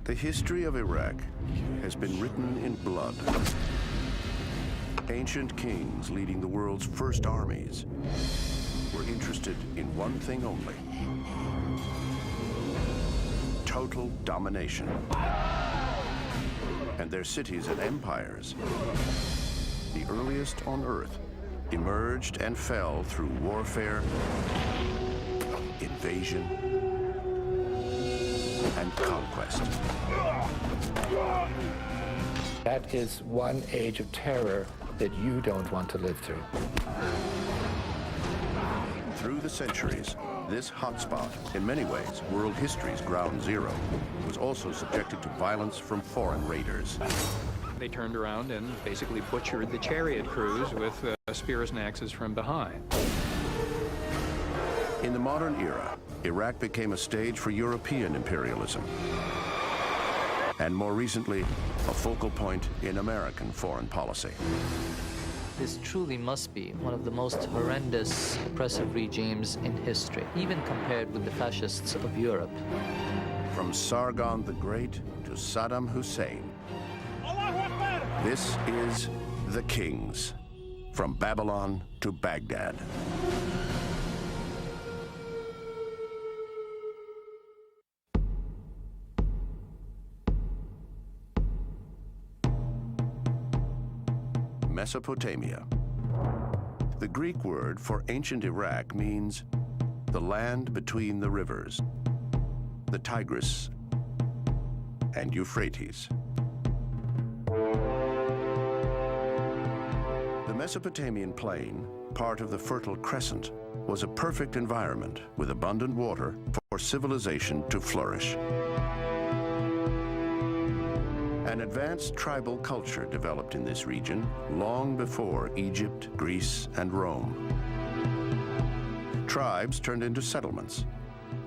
The history of Iraq has been written in blood. Ancient kings leading the world's first armies were interested in one thing only: total domination. And their cities and empires, the earliest on Earth, emerged and fell through warfare, invasion, and conquest. That is one age of terror that you don't want to live through. Through the centuries, this hotspot, in many ways world history's ground zero, was also subjected to violence from foreign raiders. They turned around and basically butchered the chariot crews with spears and axes from behind. In the modern era, Iraq became a stage for European imperialism, and more recently, a focal point in American foreign policy. This truly must be one of the most horrendous, oppressive regimes in history, even compared with the fascists of Europe. From Sargon the Great to Saddam Hussein, this is The Kings, from Babylon to Baghdad. Mesopotamia. The Greek word for ancient Iraq means the land between the rivers, the Tigris and Euphrates. The Mesopotamian plain, part of the Fertile Crescent, was a perfect environment with abundant water for civilization to flourish. An advanced tribal culture developed in this region long before Egypt, Greece, and Rome. Tribes turned into settlements,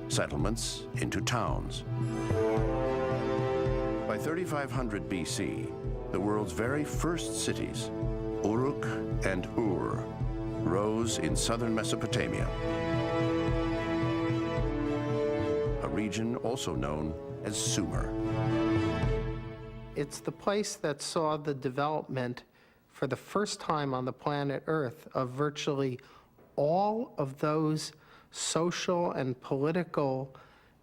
settlements into towns. By 3500 BC, the world's very first cities, Uruk and Ur, rose in southern Mesopotamia, a region also known as Sumer. It's the place that saw the development for the first time on the planet Earth of virtually all of those social and political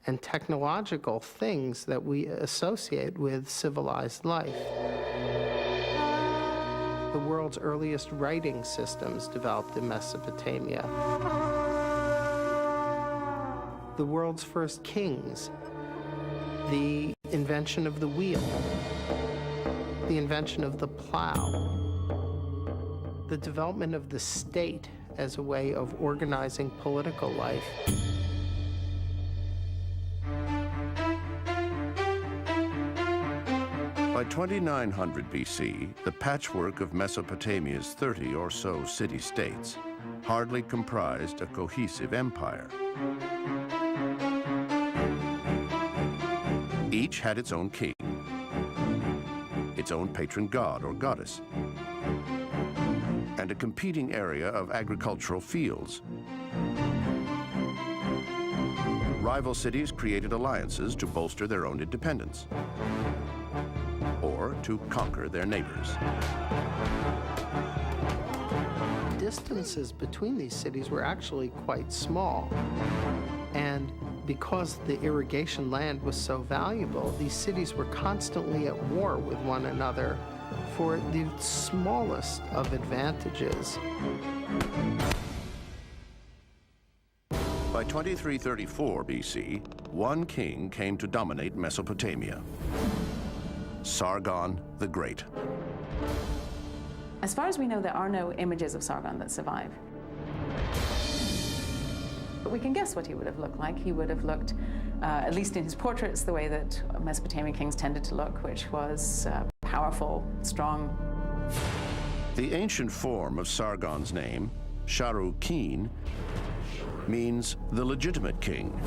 and technological things that we associate with civilized life. The world's earliest writing systems developed in Mesopotamia. The world's first kings, the invention of the wheel, the invention of the plow, the development of the state as a way of organizing political life. By 2900 BC, the patchwork of Mesopotamia's 30 or so city-states hardly comprised a cohesive empire. Each had its own king, its own patron god or goddess, and a competing area of agricultural fields. Rival cities created alliances to bolster their own independence or to conquer their neighbors. Distances between these cities were actually quite small, and because the irrigation land was so valuable, these cities were constantly at war with one another for the smallest of advantages. By 2334 BC, one king came to dominate Mesopotamia: Sargon the Great. As far as we know, there are no images of Sargon that survive. But we can guess what he would have looked like. He would have looked, at least in his portraits, the way that Mesopotamian kings tended to look, which was powerful, strong. The ancient form of Sargon's name, Sharu-Keen, means the legitimate king.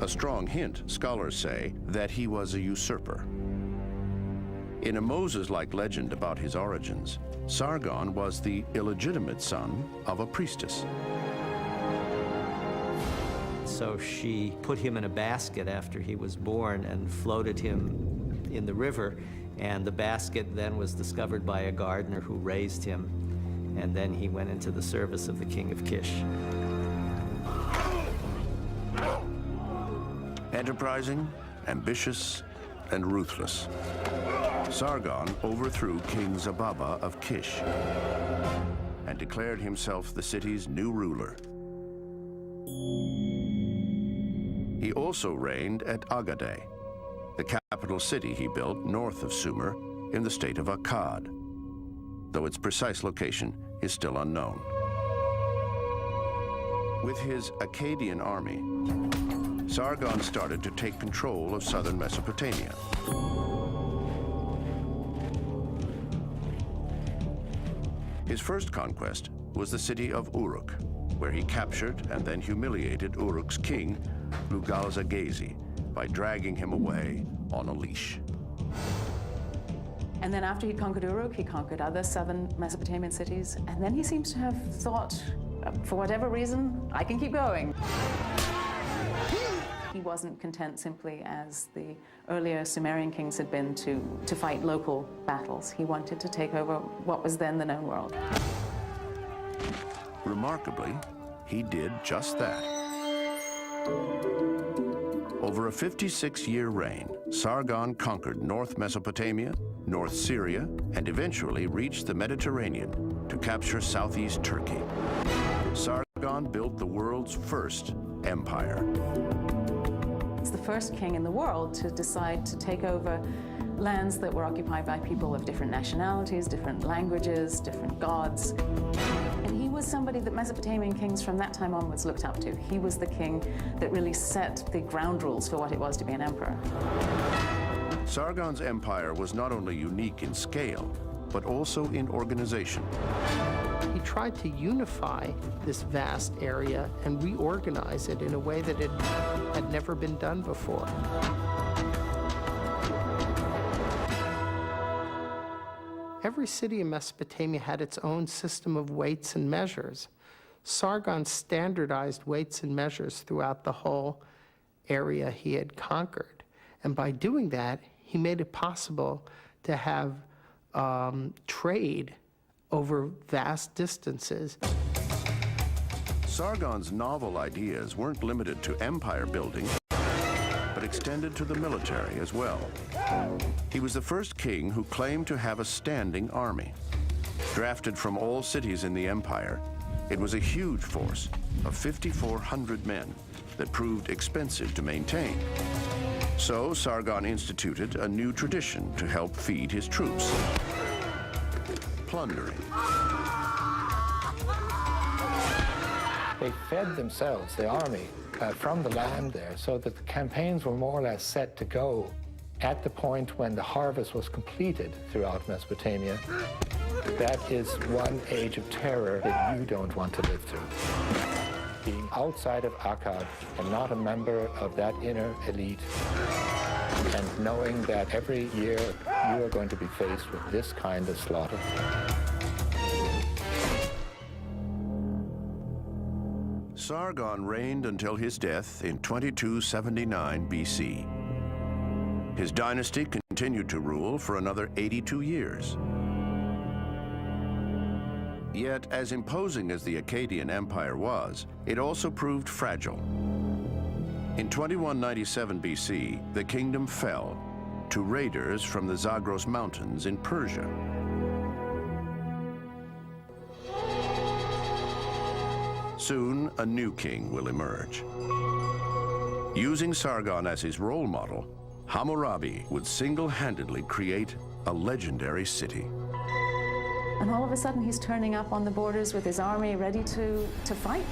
A strong hint, scholars say, that he was a usurper. In a Moses-like legend about his origins, Sargon was the illegitimate son of a priestess. so she put him in a basket after he was born and floated him in the river. And the basket then was discovered by a gardener who raised him. And then he went into the service of the king of Kish. Enterprising, ambitious, and ruthless, Sargon overthrew King Zababa of Kish and declared himself the city's new ruler. He also reigned at Agaday, the capital city he built north of Sumer in the state of Akkad, though its precise location is still unknown. With his Akkadian army, Sargon started to take control of southern Mesopotamia. His first conquest was the city of Uruk, where he captured and then humiliated Uruk's king, Lugalza-Gezi, by dragging him away on a leash. And then after he conquered Uruk, he conquered other southern Mesopotamian cities, and then he seems to have thought, for whatever reason, I can keep going. He wasn't content simply, as the earlier Sumerian kings had been, to fight local battles. He wanted to take over what was then the known world. Remarkably, he did just that. Over a 56-year reign, Sargon conquered North Mesopotamia, North Syria, and eventually reached the Mediterranean to capture southeast Turkey. Sargon built the world's first empire. It's the first king in the world to decide to take over lands that were occupied by people of different nationalities, different languages, different gods. And he was somebody that Mesopotamian kings from that time onwards looked up to. He was the king that really set the ground rules for what it was to be an emperor. Sargon's empire was not only unique in scale, but also in organization. He tried to unify this vast area and reorganize it in a way that it had never been done before. Every city in Mesopotamia had its own system of weights and measures. Sargon standardized weights and measures throughout the whole area he had conquered. And by doing that, he made it possible to have trade over vast distances. Sargon's novel ideas weren't limited to empire building, but extended to the military as well. He was the first king who claimed to have a standing army. Drafted from all cities in the empire, it was a huge force of 5,400 men that proved expensive to maintain. So Sargon instituted a new tradition to help feed his troops: plundering. They fed themselves, the army, from the land there, so that the campaigns were more or less set to go at the point when the harvest was completed throughout Mesopotamia. That is one age of terror that you don't want to live through. Being outside of Akkad and not a member of that inner elite, and knowing that every year you are going to be faced with this kind of slaughter. Sargon reigned until his death in 2279 BC. His dynasty continued to rule for another 82 years. Yet, as imposing as the Akkadian Empire was, it also proved fragile. In 2197 BC, the kingdom fell to raiders from the Zagros Mountains in Persia. Soon, a new king will emerge. Using Sargon as his role model, Hammurabi would single-handedly create a legendary city. And all of a sudden, he's turning up on the borders with his army ready to fight.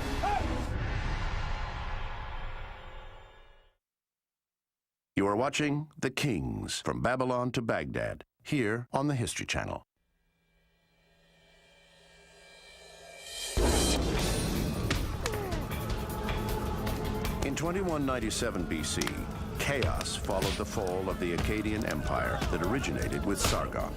You are watching The Kings, from Babylon to Baghdad, here on the History Channel. In 2197 BC, chaos followed the fall of the Akkadian Empire that originated with Sargon.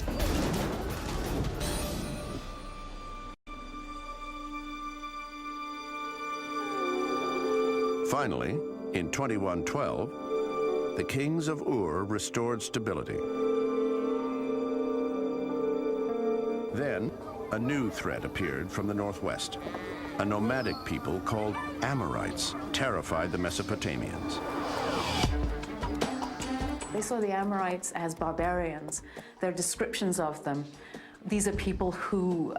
Finally, in 2112, the kings of Ur restored stability. Then, a new threat appeared from the northwest. A nomadic people called Amorites terrified the Mesopotamians. They saw the Amorites as barbarians. Their descriptions of them, these are people who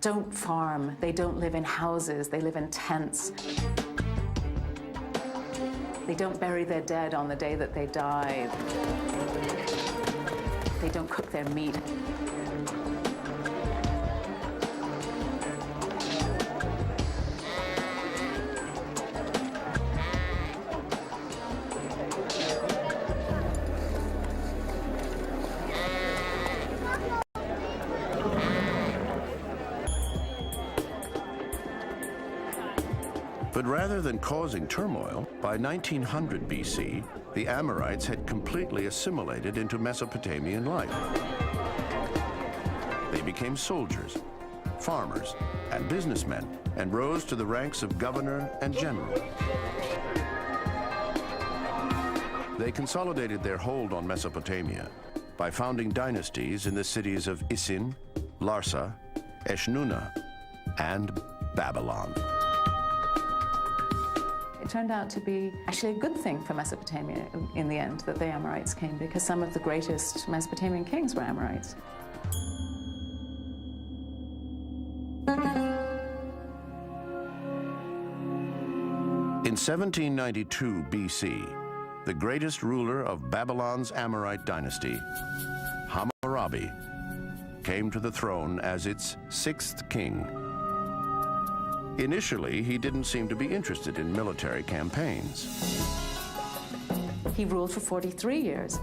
don't farm, they don't live in houses, they live in tents. They don't bury their dead on the day that they die. They don't cook their meat. But rather than causing turmoil, by 1900 BC, the Amorites had completely assimilated into Mesopotamian life. They became soldiers, farmers, and businessmen, and rose to the ranks of governor and general. They consolidated their hold on Mesopotamia by founding dynasties in the cities of Isin, Larsa, Eshnunna, and Babylon. It turned out to be actually a good thing for Mesopotamia in the end that the Amorites came, because some of the greatest Mesopotamian kings were Amorites. In 1792 BC, the greatest ruler of Babylon's Amorite dynasty, Hammurabi, came to the throne as its sixth king. Initially, he didn't seem to be interested in military campaigns. He ruled for 43 years.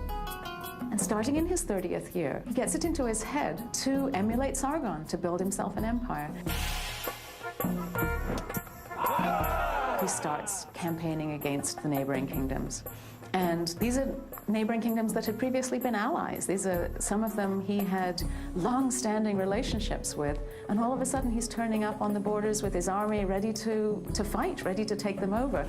And starting in his 30th year, he gets it into his head to emulate Sargon, to build himself an empire. He starts campaigning against the neighboring kingdoms. And these are neighboring kingdoms that had previously been allies. These are some of them he had long-standing relationships with, and all of a sudden he's turning up on the borders with his army ready to fight, ready to take them over.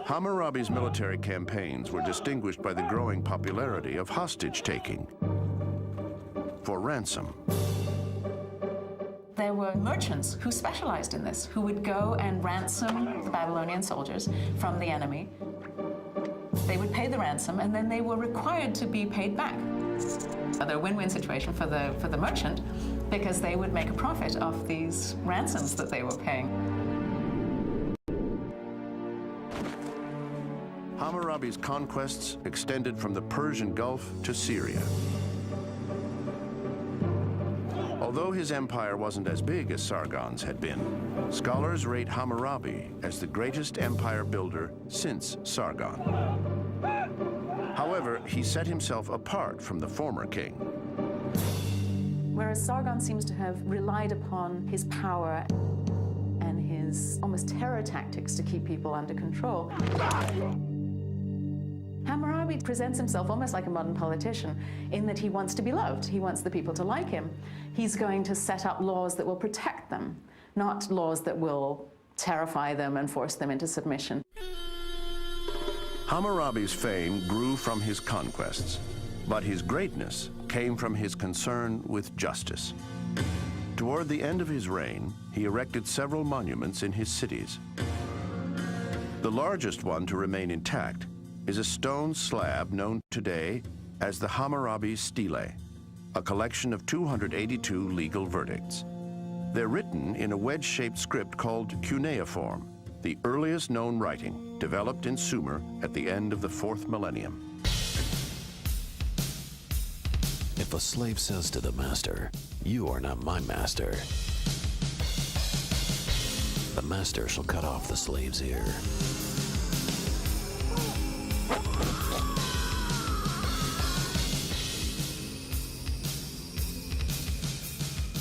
Hammurabi's military campaigns were distinguished by the growing popularity of hostage-taking for ransom. There were merchants who specialized in this, who would go and ransom the Babylonian soldiers from the enemy. They would pay the ransom, and then they were required to be paid back. So they're a win-win situation for the merchant, because they would make a profit off these ransoms that they were paying. Hammurabi's conquests extended from the Persian Gulf to Syria. Although his empire wasn't as big as Sargon's had been, scholars rate Hammurabi as the greatest empire builder since Sargon. However, he set himself apart from the former king. Whereas Sargon seems to have relied upon his power and his almost terror tactics to keep people under control, Hammurabi presents himself almost like a modern politician in that he wants to be loved. He wants the people to like him. He's going to set up laws that will protect them, not laws that will terrify them and force them into submission. Hammurabi's fame grew from his conquests, but his greatness came from his concern with justice. Toward the end of his reign, he erected several monuments in his cities. The largest one to remain intact is a stone slab known today as the Hammurabi Stele, a collection of 282 legal verdicts. They're written in a wedge-shaped script called cuneiform, the earliest known writing developed in Sumer at the end of the 4th millennium. If a slave says to the master, "You are not my master," the master shall cut off the slave's ear.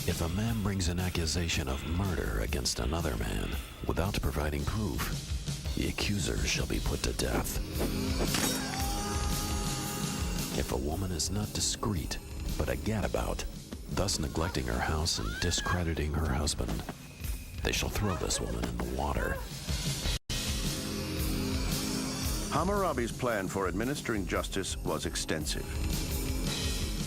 If a man brings an accusation of murder against another man without providing proof, the accuser shall be put to death. If a woman is not discreet, but a gadabout, thus neglecting her house and discrediting her husband, they shall throw this woman in the water. Hammurabi's plan for administering justice was extensive.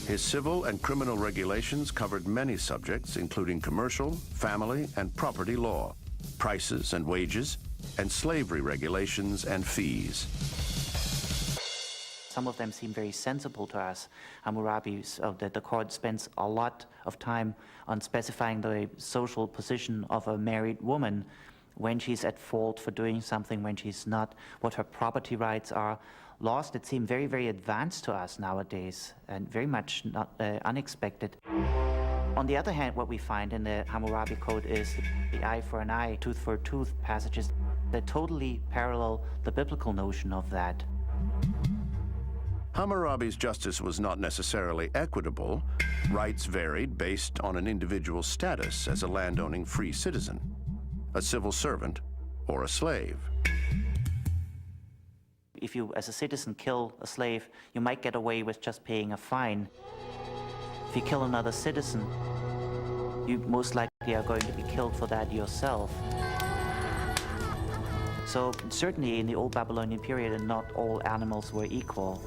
His civil and criminal regulations covered many subjects, including commercial, family, and property law, prices and wages, and slavery regulations and fees. Some of them seem very sensible to us. Hammurabi, the court spends a lot of time on specifying the social position of a married woman, when she's at fault for doing something, when she's not, what her property rights are. Laws that seem very, very advanced to us nowadays and very much not unexpected. On the other hand, what we find in the Hammurabi Code is the eye for an eye, tooth for a tooth passages that totally parallel the biblical notion of that. Hammurabi's justice was not necessarily equitable. Rights varied based on an individual's status as a landowning free citizen, a civil servant, or a slave. If you, as a citizen, kill a slave, you might get away with just paying a fine. If you kill another citizen, you most likely are going to be killed for that yourself. So certainly in the old Babylonian period, not all animals were equal.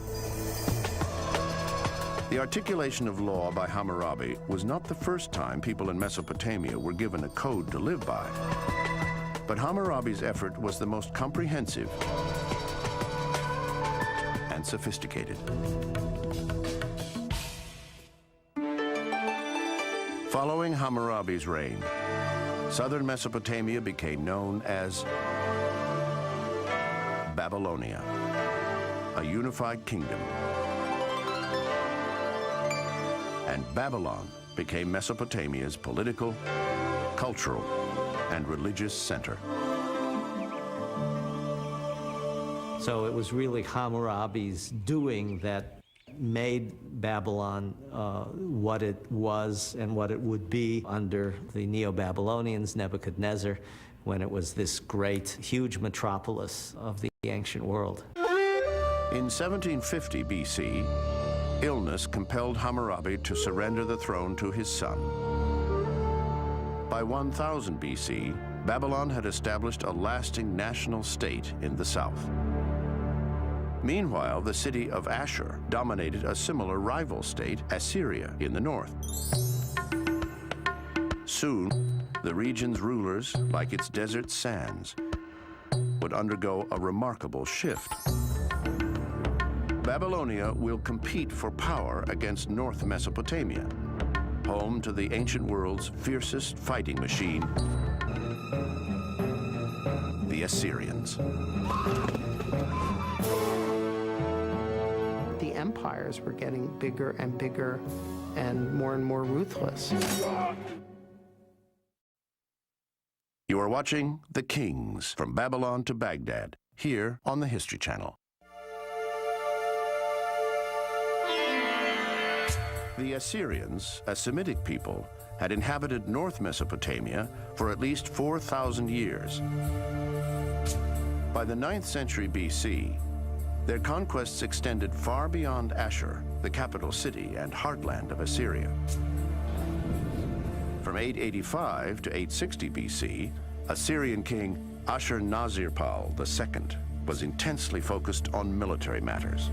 The articulation of law by Hammurabi was not the first time people in Mesopotamia were given a code to live by. But Hammurabi's effort was the most comprehensive and sophisticated. Following Hammurabi's reign, southern Mesopotamia became known as Babylonia, a unified kingdom. And Babylon became Mesopotamia's political, cultural, and religious center. So it was really Hammurabi's doing that made Babylon what it was and what it would be under the Neo-Babylonians, Nebuchadnezzar, when it was this great, huge metropolis of the ancient world. In 1750 BC, illness compelled Hammurabi to surrender the throne to his son. By 1000 BC, Babylon had established a lasting national state in the south. Meanwhile, the city of Ashur dominated a similar rival state, Assyria, in the north. Soon, the region's rulers, like its desert sands, would undergo a remarkable shift. Babylonia will compete for power against North Mesopotamia, home to the ancient world's fiercest fighting machine, the Assyrians. The empires were getting bigger and bigger and more ruthless. You are watching The Kings, from Babylon to Baghdad, here on the History Channel. The Assyrians, a Semitic people, had inhabited North Mesopotamia for at least 4,000 years. By the 9th century BC, their conquests extended far beyond Ashur, the capital city and heartland of Assyria. From 885 to 860 BC, Assyrian king Ashur-nazir-pal II was intensely focused on military matters.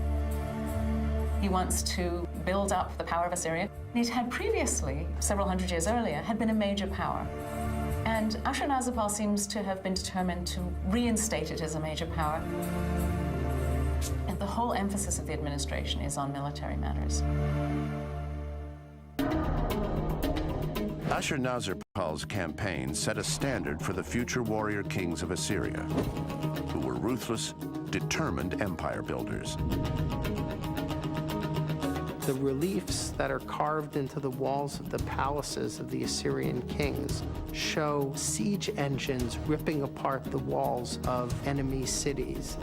He wants to build up the power of Assyria. It had previously, several hundred years earlier, had been a major power. And Ashur-nazir-pal seems to have been determined to reinstate it as a major power. And the whole emphasis of the administration is on military matters. Ashur-nazir-pal's campaign set a standard for the future warrior kings of Assyria, who were ruthless, determined empire builders. The reliefs that are carved into the walls of the palaces of the Assyrian kings show siege engines ripping apart the walls of enemy cities.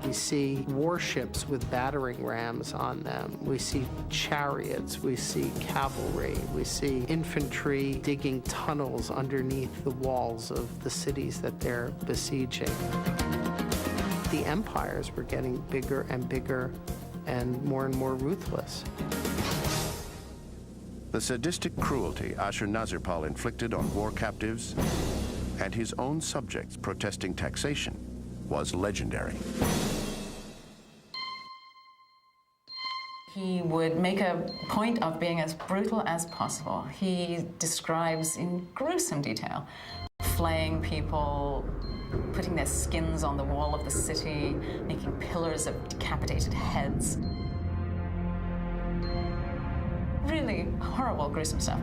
We see warships with battering rams on them. We see chariots. We see cavalry. We see infantry digging tunnels underneath the walls of the cities that they're besieging. The empires were getting bigger and bigger and more ruthless. The sadistic cruelty Ashurnasirpal inflicted on war captives and his own subjects protesting taxation was legendary. He would make a point of being as brutal as possible. He describes in gruesome detail flaying people, putting their skins on the wall of the city, making pillars of decapitated heads. Really horrible, gruesome stuff.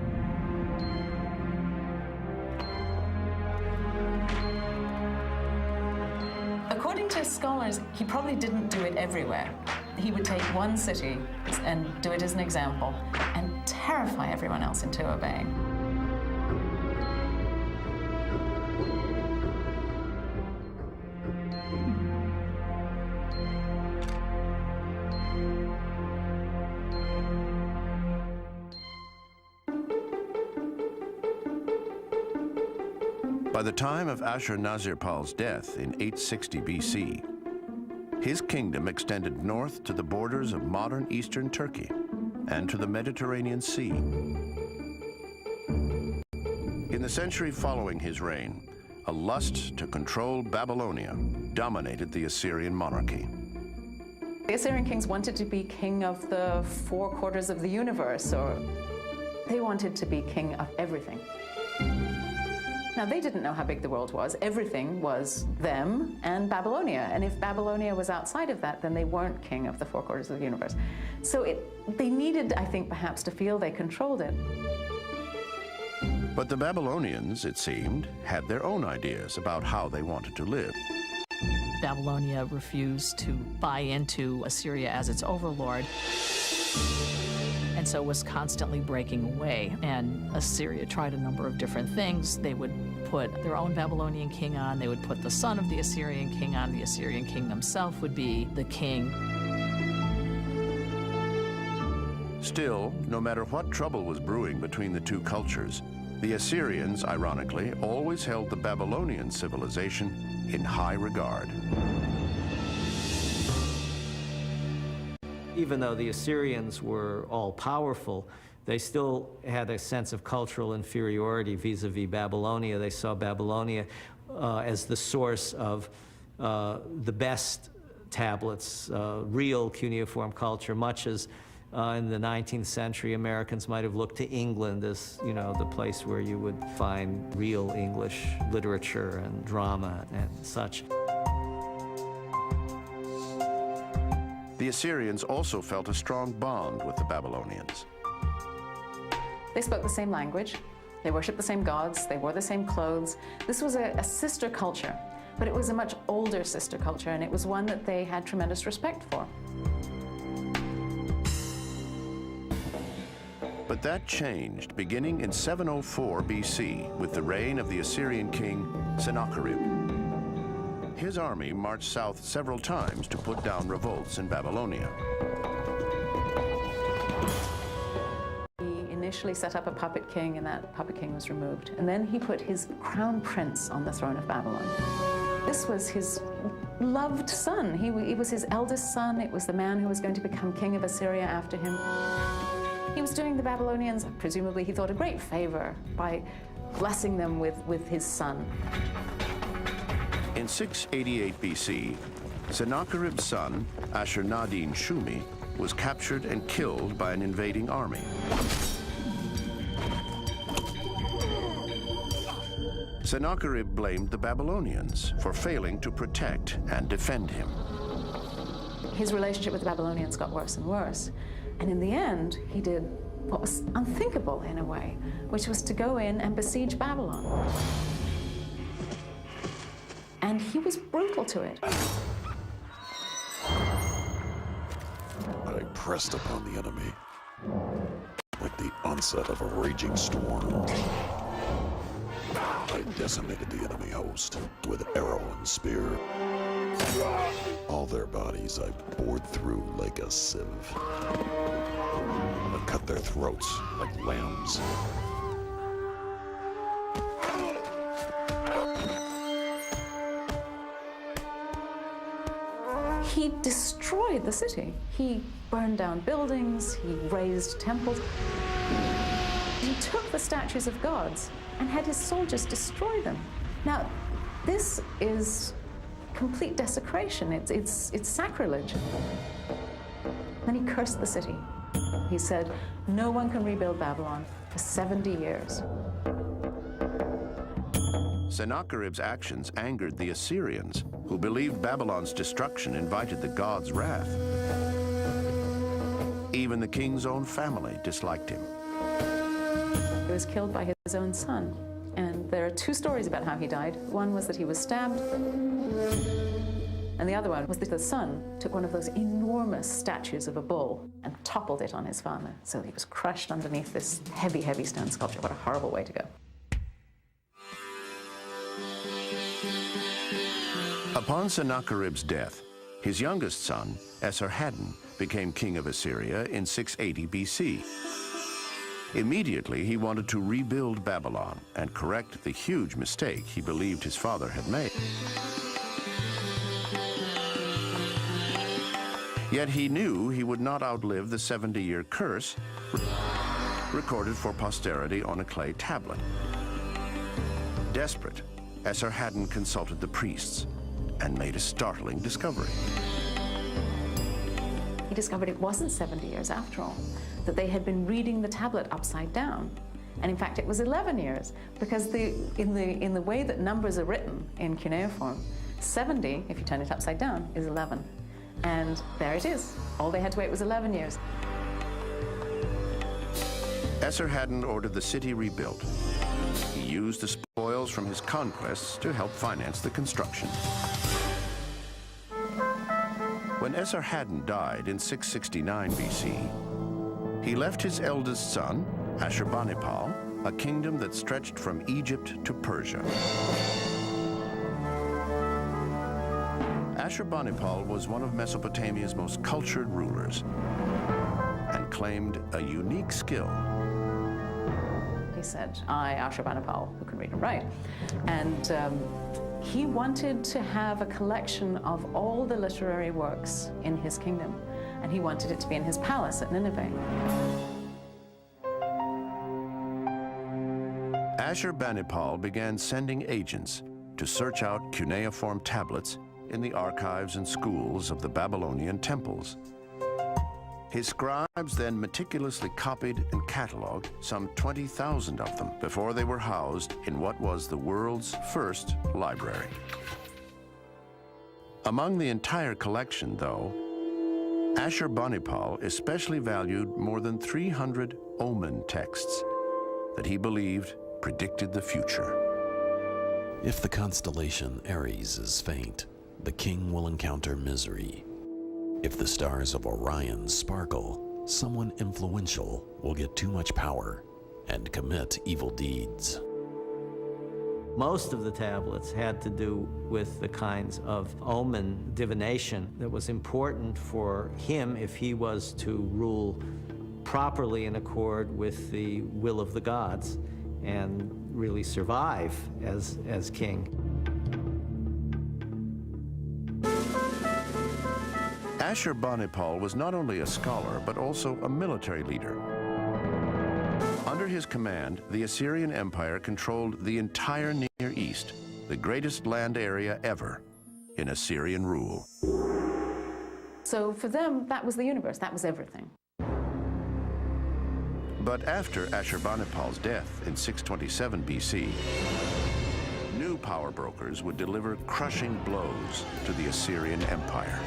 According to scholars, he probably didn't do it everywhere. He would take one city and do it as an example and terrify everyone else into obeying. By the time of Ashurnasirpal's death in 860 BC, his kingdom extended north to the borders of modern eastern Turkey and to the Mediterranean Sea. In the century following his reign, a lust to control Babylonia dominated the Assyrian monarchy. The Assyrian kings wanted to be king of the 4 quarters of the universe, or they wanted to be king of everything. Now, they didn't know how big the world was. Everything was them and Babylonia. And if Babylonia was outside of that, then they weren't king of the 4 quarters of the universe. So they needed, I think, perhaps to feel they controlled it. But the Babylonians, it seemed, had their own ideas about how they wanted to live. Babylonia refused to buy into Assyria as its overlord, and so was constantly breaking away. And Assyria tried a number of different things. They would put their own Babylonian king on, they would put the son of the Assyrian king on, the Assyrian king themselves would be the king. Still, no matter what trouble was brewing between the two cultures, the Assyrians, ironically, always held the Babylonian civilization in high regard. Even though the Assyrians were all-powerful, they still had a sense of cultural inferiority vis-a-vis Babylonia. They saw Babylonia as the source of the best tablets, real cuneiform culture, much as in the 19th century, Americans might have looked to England as, you know, the place where you would find real English literature and drama and such. The Assyrians also felt a strong bond with the Babylonians. They spoke the same language, they worshiped the same gods, they wore the same clothes. This was a sister culture, but it was a much older sister culture, and it was one that they had tremendous respect for. But that changed beginning in 704 BC with the reign of the Assyrian king Sennacherib. His army marched south several times to put down revolts in Babylonia. He initially set up a puppet king, and that puppet king was removed. And then he put his crown prince on the throne of Babylon. This was his loved son. He was his eldest son. It was the man who was going to become king of Assyria after him. He was doing the Babylonians, presumably he thought, a great favor by blessing them with his son. In 688 BC, Sennacherib's son, Ashur-nadin-shumi, was captured and killed by an invading army. Sennacherib blamed the Babylonians for failing to protect and defend him. His relationship with the Babylonians got worse and worse. And in the end, he did what was unthinkable in a way, which was to go in and besiege Babylon. And he was brutal to it. I pressed upon the enemy like the onset of a raging storm. I decimated the enemy host with arrow and spear. All their bodies I bored through like a sieve. I cut their throats like lambs. He destroyed the city. He burned down buildings, he razed temples. took the statues of gods and had his soldiers destroy them. Now, this is complete desecration. It's sacrilege. Then he cursed the city. He said, no one can rebuild Babylon for 70 years. Sennacherib's actions angered the Assyrians, who believed Babylon's destruction invited the gods' wrath. Even the king's own family disliked him. He was killed by his own son. And there are two stories about how he died. One was that he was stabbed, and the other one was that the son took one of those enormous statues of a bull and toppled it on his father. So he was crushed underneath this heavy, heavy stone sculpture. What a horrible way to go. Upon Sennacherib's death, his youngest son, Esarhaddon, became king of Assyria in 680 BC. Immediately, he wanted to rebuild Babylon and correct the huge mistake he believed his father had made. Yet he knew he would not outlive the 70-year curse recorded for posterity on a clay tablet. Desperate, Esarhaddon consulted the priests and made a startling discovery. He discovered it wasn't 70 years after all, that they had been reading the tablet upside down. And in fact, it was 11 years, because in the way that numbers are written in cuneiform, 70, if you turn it upside down, is 11. And there it is. All they had to wait was 11 years. Esarhaddon ordered the city rebuilt. He used the spoils from his conquests to help finance the construction. When Esarhaddon died in 669 BC, he left his eldest son, Ashurbanipal, a kingdom that stretched from Egypt to Persia. Ashurbanipal was one of Mesopotamia's most cultured rulers and claimed a unique skill. He said, I, Ashurbanipal, who can read and write. And he wanted to have a collection of all the literary works in his kingdom, and he wanted it to be in his palace at Nineveh. Ashurbanipal began sending agents to search out cuneiform tablets in the archives and schools of the Babylonian temples. His scribes then meticulously copied and cataloged some 20,000 of them before they were housed in what was the world's first library. Among the entire collection, though, Ashurbanipal especially valued more than 300 omen texts that he believed predicted the future. If the constellation Aries is faint, the king will encounter misery. If the stars of Orion sparkle, someone influential will get too much power and commit evil deeds. Most of the tablets had to do with the kinds of omen divination that was important for him if he was to rule properly in accord with the will of the gods and really survive as king. Ashurbanipal was not only a scholar, but also a military leader. Under his command, the Assyrian Empire controlled the entire Near East, the greatest land area ever in Assyrian rule. So for them, that was the universe, that was everything. But after Ashurbanipal's death in 627 BC, new power brokers would deliver crushing blows to the Assyrian Empire.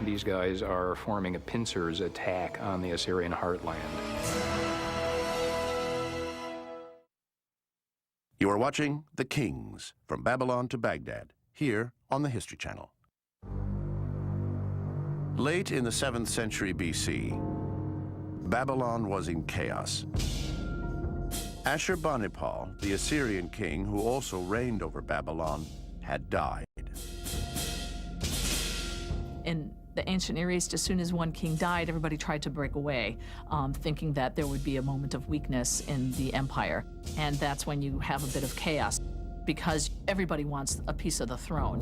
These guys are forming a pincers attack on the Assyrian heartland. You are watching The Kings, from Babylon to Baghdad, here on the History Channel. Late in the 7th century BC, Babylon was in chaos. Ashurbanipal, the Assyrian king who also reigned over Babylon, had died. In the ancient Near East, as soon as one king died, everybody tried to break away, thinking that there would be a moment of weakness in the empire. And that's when you have a bit of chaos, because everybody wants a piece of the throne.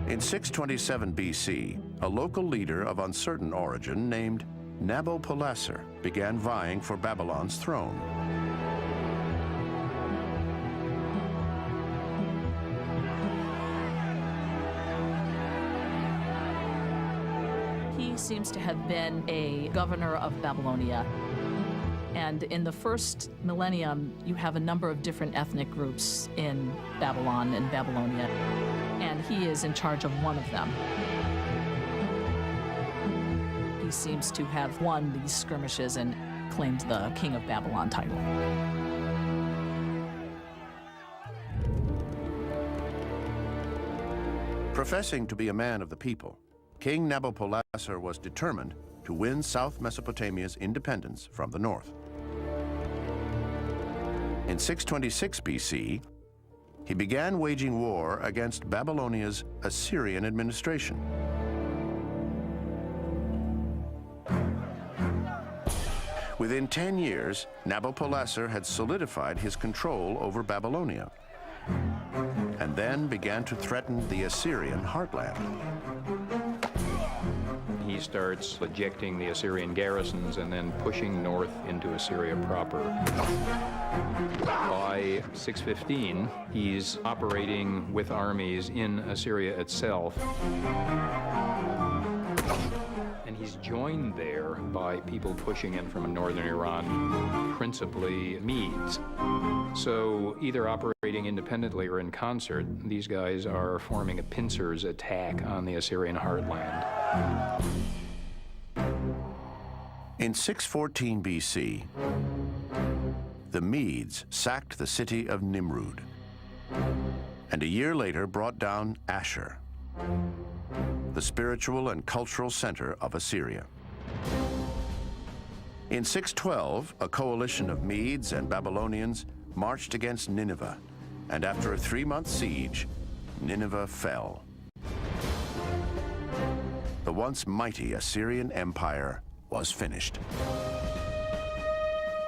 In 627 BC, a local leader of uncertain origin named Nabopolassar began vying for Babylon's throne. He seems to have been a governor of Babylonia. And in the first millennium, you have a number of different ethnic groups in Babylon and Babylonia, and he is in charge of one of them. He seems to have won these skirmishes and claimed the King of Babylon title. Professing to be a man of the people, King Nabopolassar was determined to win South Mesopotamia's independence from the north. In 626 BC, he began waging war against Babylonia's Assyrian administration. Within 10 years, Nabopolassar had solidified his control over Babylonia, and then began to threaten the Assyrian heartland. He starts ejecting the Assyrian garrisons and then pushing north into Assyria proper. By 615, he's operating with armies in Assyria itself. And he's joined there by people pushing in from northern Iran, principally Medes. So either operating independently or in concert, these guys are forming a pincers attack on the Assyrian heartland. In 614 BC, the Medes sacked the city of Nimrud, and a year later brought down Ashur, the spiritual and cultural center of Assyria. In 612, a coalition of Medes and Babylonians marched against Nineveh, and after a 3-month siege, Nineveh fell. The once mighty Assyrian Empire was finished.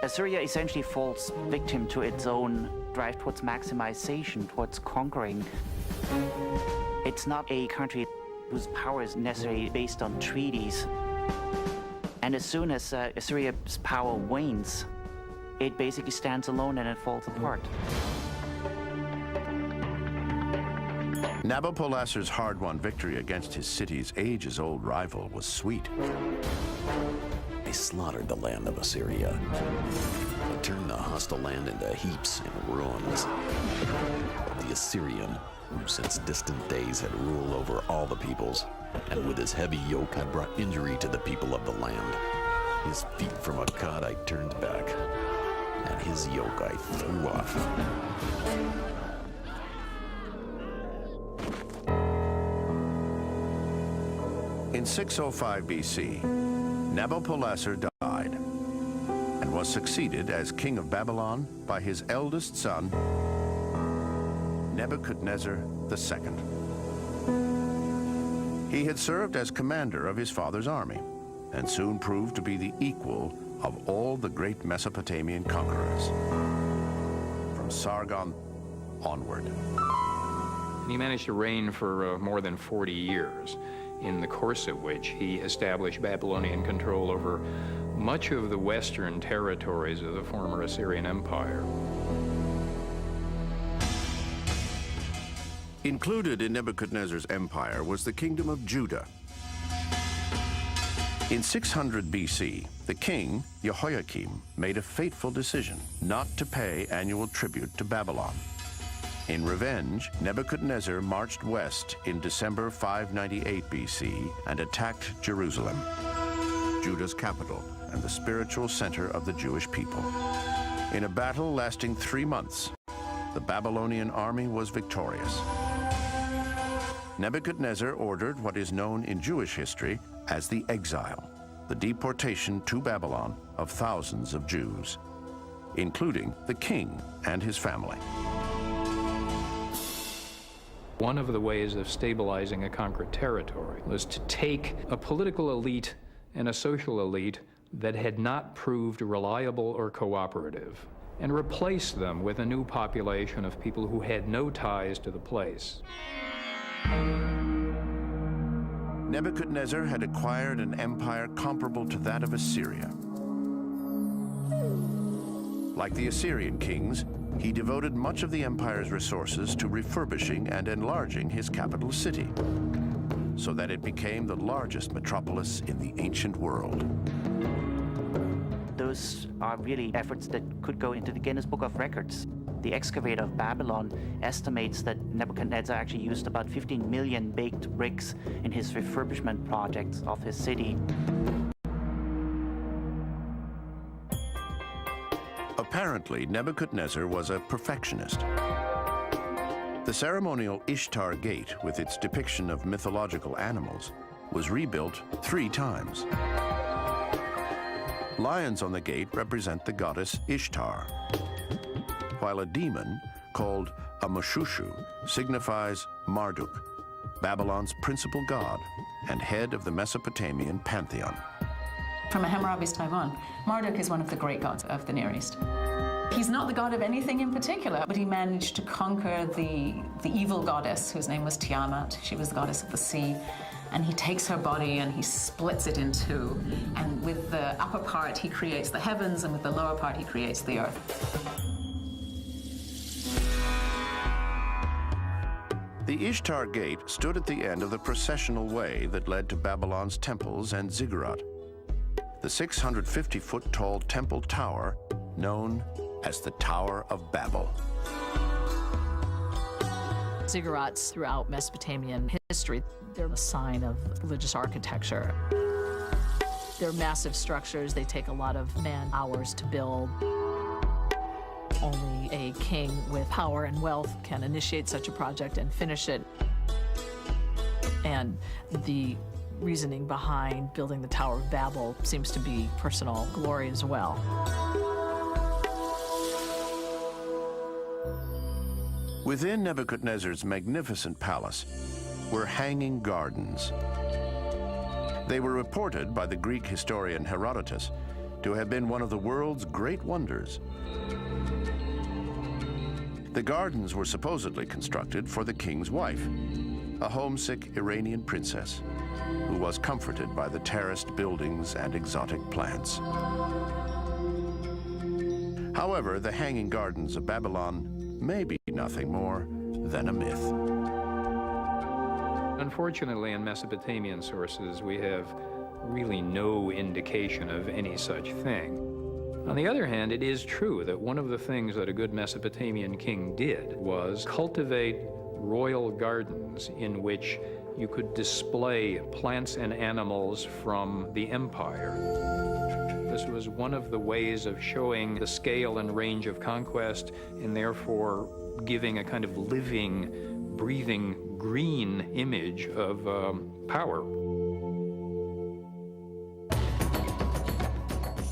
Assyria essentially falls victim to its own drive towards maximization, towards conquering. It's not a country whose power is necessarily based on treaties. And as soon as Assyria's power wanes, it basically stands alone and it falls apart. Nabopolassar's hard-won victory against his city's ages-old rival was sweet. They slaughtered the land of Assyria. They turned the hostile land into heaps and ruins. The Assyrian, who since distant days had ruled over all the peoples, and with his heavy yoke had brought injury to the people of the land. His feet from a cot I turned back, and his yoke I threw off. In 605 BC, Nabopolassar died and was succeeded as king of Babylon by his eldest son, Nebuchadnezzar II. He had served as commander of his father's army and soon proved to be the equal of all the great Mesopotamian conquerors, from Sargon onward. He managed to reign for more than 40 years, in the course of which he established Babylonian control over much of the western territories of the former Assyrian Empire. Included in Nebuchadnezzar's empire was the kingdom of Judah. In 600 BC, the king, Jehoiakim, made a fateful decision not to pay annual tribute to Babylon. In revenge, Nebuchadnezzar marched west in December 598 BC and attacked Jerusalem, Judah's capital and the spiritual center of the Jewish people. In a battle lasting 3 months, the Babylonian army was victorious. Nebuchadnezzar ordered what is known in Jewish history as the exile, the deportation to Babylon of thousands of Jews, including the king and his family. One of the ways of stabilizing a conquered territory was to take a political elite and a social elite that had not proved reliable or cooperative and replace them with a new population of people who had no ties to the place. Nebuchadnezzar had acquired an empire comparable to that of Assyria. Like the Assyrian kings, he devoted much of the empire's resources to refurbishing and enlarging his capital city, so that it became the largest metropolis in the ancient world. Those are really efforts that could go into the Guinness Book of Records. The excavator of Babylon estimates that Nebuchadnezzar actually used about 15 million baked bricks in his refurbishment projects of his city. Apparently, Nebuchadnezzar was a perfectionist. The ceremonial Ishtar Gate, with its depiction of mythological animals, was rebuilt 3 times. Lions on the gate represent the goddess Ishtar, while a demon called a Mushushu signifies Marduk, Babylon's principal god and head of the Mesopotamian pantheon. From Hammurabi's time on, Marduk is one of the great gods of the Near East. He's not the god of anything in particular, but he managed to conquer the evil goddess, whose name was Tiamat. She was the goddess of the sea. And he takes her body and he splits it in 2. And with the upper part, he creates the heavens, and with the lower part, he creates the earth. The Ishtar Gate stood at the end of the processional way that led to Babylon's temples and ziggurat, the 650-foot tall temple tower known as the Tower of Babel. Ziggurats throughout Mesopotamian history, they're a sign of religious architecture. They're massive structures. They take a lot of man-hours to build. Only a king with power and wealth can initiate such a project and finish it. And the reasoning behind building the Tower of Babel seems to be personal glory as well. Within Nebuchadnezzar's magnificent palace were hanging gardens. They were reported by the Greek historian Herodotus to have been one of the world's great wonders. The gardens were supposedly constructed for the king's wife, a homesick Iranian princess who was comforted by the terraced buildings and exotic plants. However, the hanging gardens of Babylon may be nothing more than a myth. Unfortunately, in Mesopotamian sources, we have really no indication of any such thing. On the other hand, it is true that one of the things that a good Mesopotamian king did was cultivate royal gardens in which you could display plants and animals from the empire. This was one of the ways of showing the scale and range of conquest, and therefore giving a kind of living, breathing, green image of power.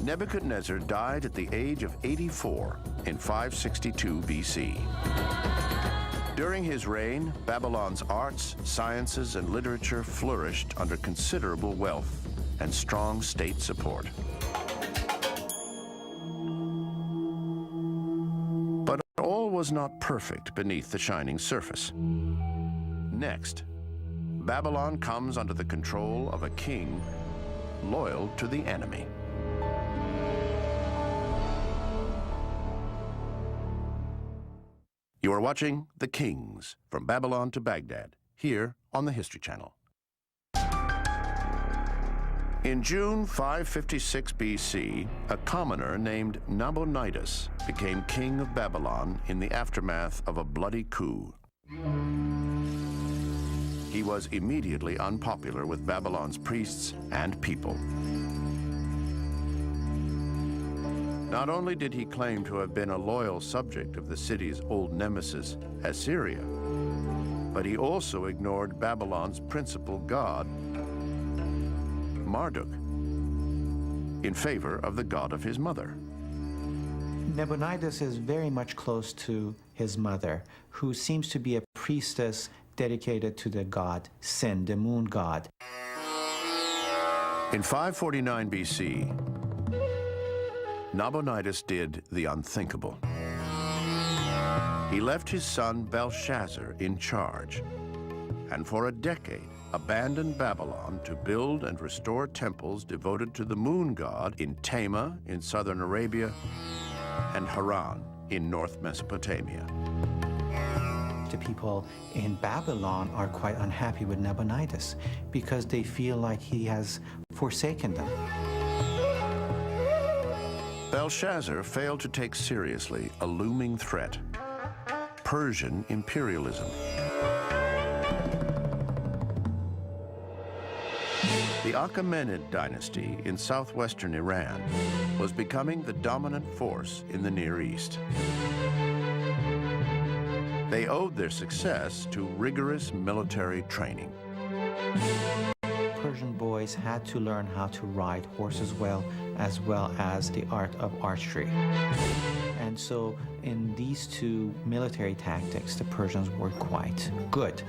Nebuchadnezzar died at the age of 84 in 562 BC. During his reign, Babylon's arts, sciences, and literature flourished under considerable wealth and strong state support. But all was not perfect beneath the shining surface. Next, Babylon comes under the control of a king loyal to the enemy. You are watching The Kings, from Babylon to Baghdad, here on the History Channel. In June 556 BC, a commoner named Nabonidus became king of Babylon in the aftermath of a bloody coup. He was immediately unpopular with Babylon's priests and people. Not only did he claim to have been a loyal subject of the city's old nemesis, Assyria, but he also ignored Babylon's principal god, Marduk, in favor of the god of his mother. Nabonidus is very much close to his mother, who seems to be a priestess dedicated to the god Sin, the moon god. In 549 BC, Nabonidus did the unthinkable. He left his son Belshazzar in charge, and for a decade, abandoned Babylon to build and restore temples devoted to the moon god in Tema in southern Arabia and Haran in North Mesopotamia. The people in Babylon are quite unhappy with Nabonidus because they feel like he has forsaken them. Belshazzar failed to take seriously a looming threat: Persian imperialism. The Achaemenid dynasty in southwestern Iran was becoming the dominant force in the Near East. They owed their success to rigorous military training. Persian boys had to learn how to ride horses well as the art of archery. And so in these two military tactics, the Persians were quite good.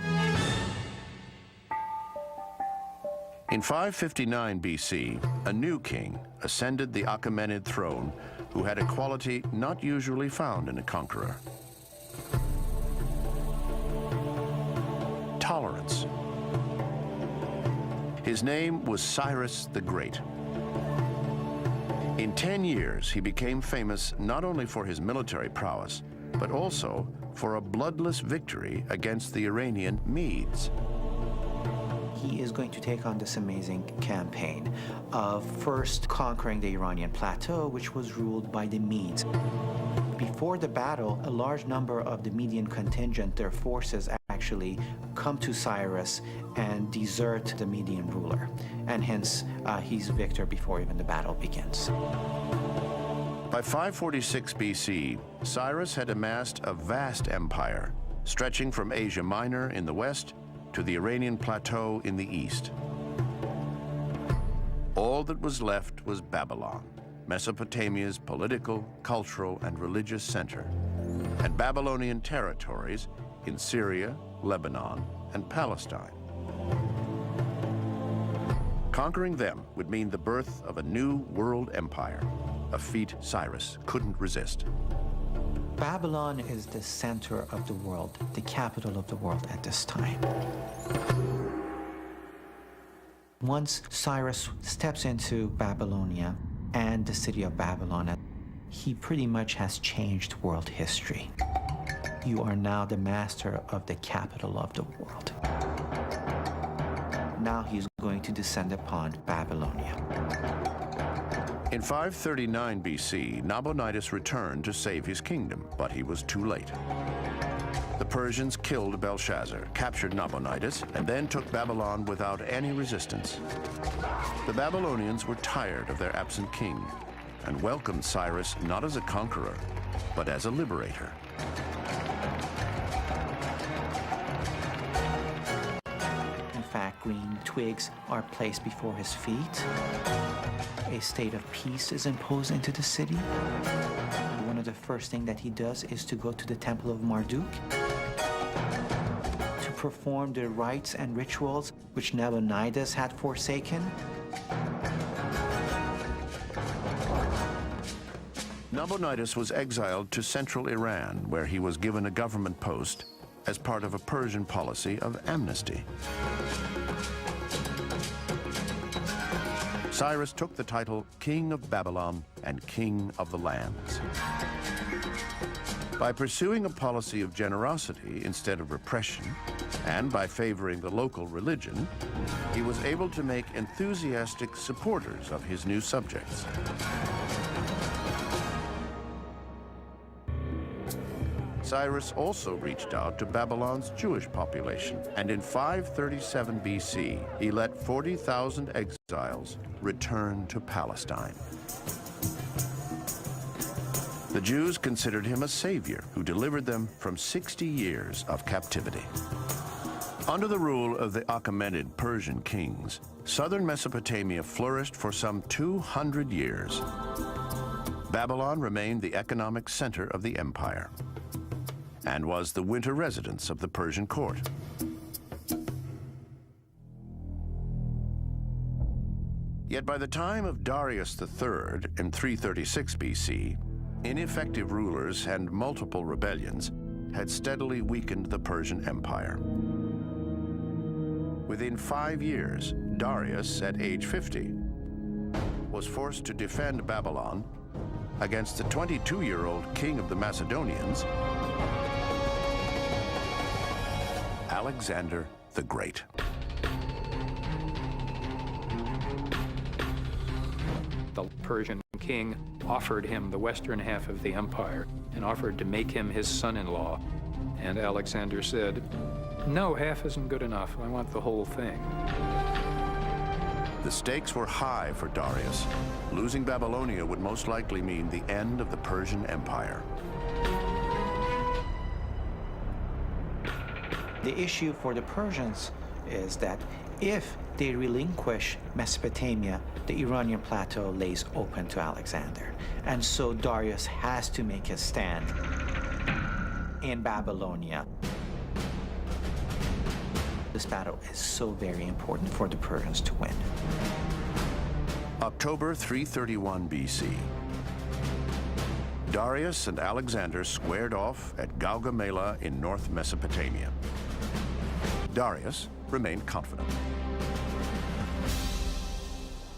In 559 BC, a new king ascended the Achaemenid throne who had a quality not usually found in a conqueror: tolerance. His name was Cyrus the Great. In 10 years, he became famous not only for his military prowess, but also for a bloodless victory against the Iranian Medes. He is going to take on this amazing campaign of first conquering the Iranian plateau, which was ruled by the Medes. Before the battle, a large number of the Median contingent, their forces actually come to Cyrus and desert the Median ruler. And hence, he's victor before even the battle begins. By 546 BC, Cyrus had amassed a vast empire, stretching from Asia Minor in the west to the Iranian plateau in the east. All that was left was Babylon, Mesopotamia's political, cultural, and religious center, and Babylonian territories in Syria, Lebanon, and Palestine. Conquering them would mean the birth of a new world empire, a feat Cyrus couldn't resist. Babylon is the center of the world, the capital of the world at this time. Once Cyrus steps into Babylonia and the city of Babylon, he pretty much has changed world history. You are now the master of the capital of the world. Now he's going to descend upon Babylonia. In 539 BC, Nabonidus returned to save his kingdom, but he was too late. The Persians killed Belshazzar, captured Nabonidus, and then took Babylon without any resistance. The Babylonians were tired of their absent king and welcomed Cyrus not as a conqueror, but as a liberator. In fact, green twigs are placed before his feet. A state of peace is imposed into the city. One of the first things that he does is to go to the temple of Marduk to perform the rites and rituals which Nabonidus had forsaken. Nabonidus was exiled to central Iran, where he was given a government post as part of a Persian policy of amnesty. Cyrus took the title King of Babylon and King of the Lands. By pursuing a policy of generosity instead of repression, and by favoring the local religion, he was able to make enthusiastic supporters of his new subjects. Cyrus also reached out to Babylon's Jewish population, and in 537 BC, he let 40,000 exiles return to Palestine. The Jews considered him a savior who delivered them from 60 years of captivity. Under the rule of the Achaemenid Persian kings, southern Mesopotamia flourished for some 200 years. Babylon remained the economic center of the empire and was the winter residence of the Persian court. Yet by the time of Darius III in 336 BC, ineffective rulers and multiple rebellions had steadily weakened the Persian Empire. Within 5 years, Darius, at age 50, was forced to defend Babylon against the 22-year-old king of the Macedonians, Alexander the Great. The Persian king offered him the western half of the empire and offered to make him his son-in-law. And Alexander said, "No, half isn't good enough. I want the whole thing." The stakes were high for Darius. Losing Babylonia would most likely mean the end of the Persian Empire. The issue for the Persians is that if they relinquish Mesopotamia, the Iranian plateau lays open to Alexander. And so Darius has to make his stand in Babylonia. This battle is so very important for the Persians to win. October 331 BC. Darius and Alexander squared off at Gaugamela in North Mesopotamia. Darius remained confident.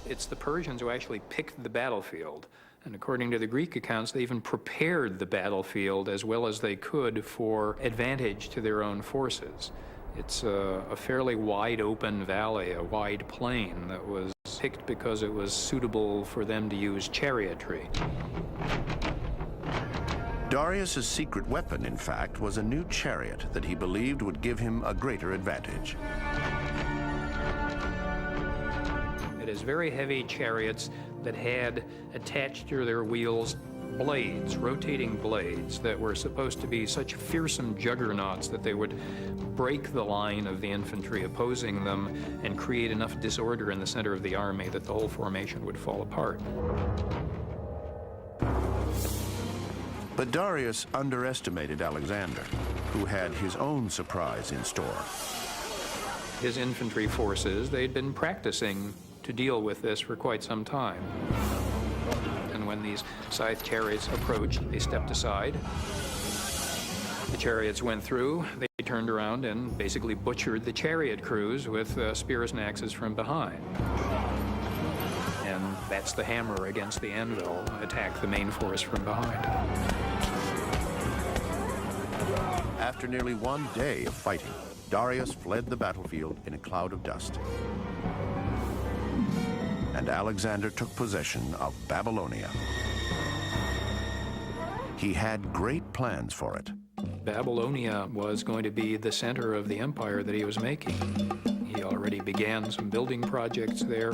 It's the Persians who actually picked the battlefield. And according to the Greek accounts, they even prepared the battlefield as well as they could for advantage to their own forces. It's a fairly wide open valley, a wide plain that was picked because it was suitable for them to use chariotry. Darius's secret weapon, in fact, was a new chariot that he believed would give him a greater advantage. It is very heavy chariots that had attached to their wheels blades, rotating blades, that were supposed to be such fearsome juggernauts that they would break the line of the infantry opposing them and create enough disorder in the center of the army that the whole formation would fall apart. But Darius underestimated Alexander, who had his own surprise in store. His infantry forces, they'd been practicing to deal with this for quite some time. And when these scythe chariots approached, they stepped aside. The chariots went through, they turned around and basically butchered the chariot crews with spears and axes from behind. And that's the hammer against the anvil, attack the main force from behind. After nearly 1 day of fighting, Darius fled the battlefield in a cloud of dust. And Alexander took possession of Babylonia. He had great plans for it. Babylonia was going to be the center of the empire that he was making. He already began some building projects there.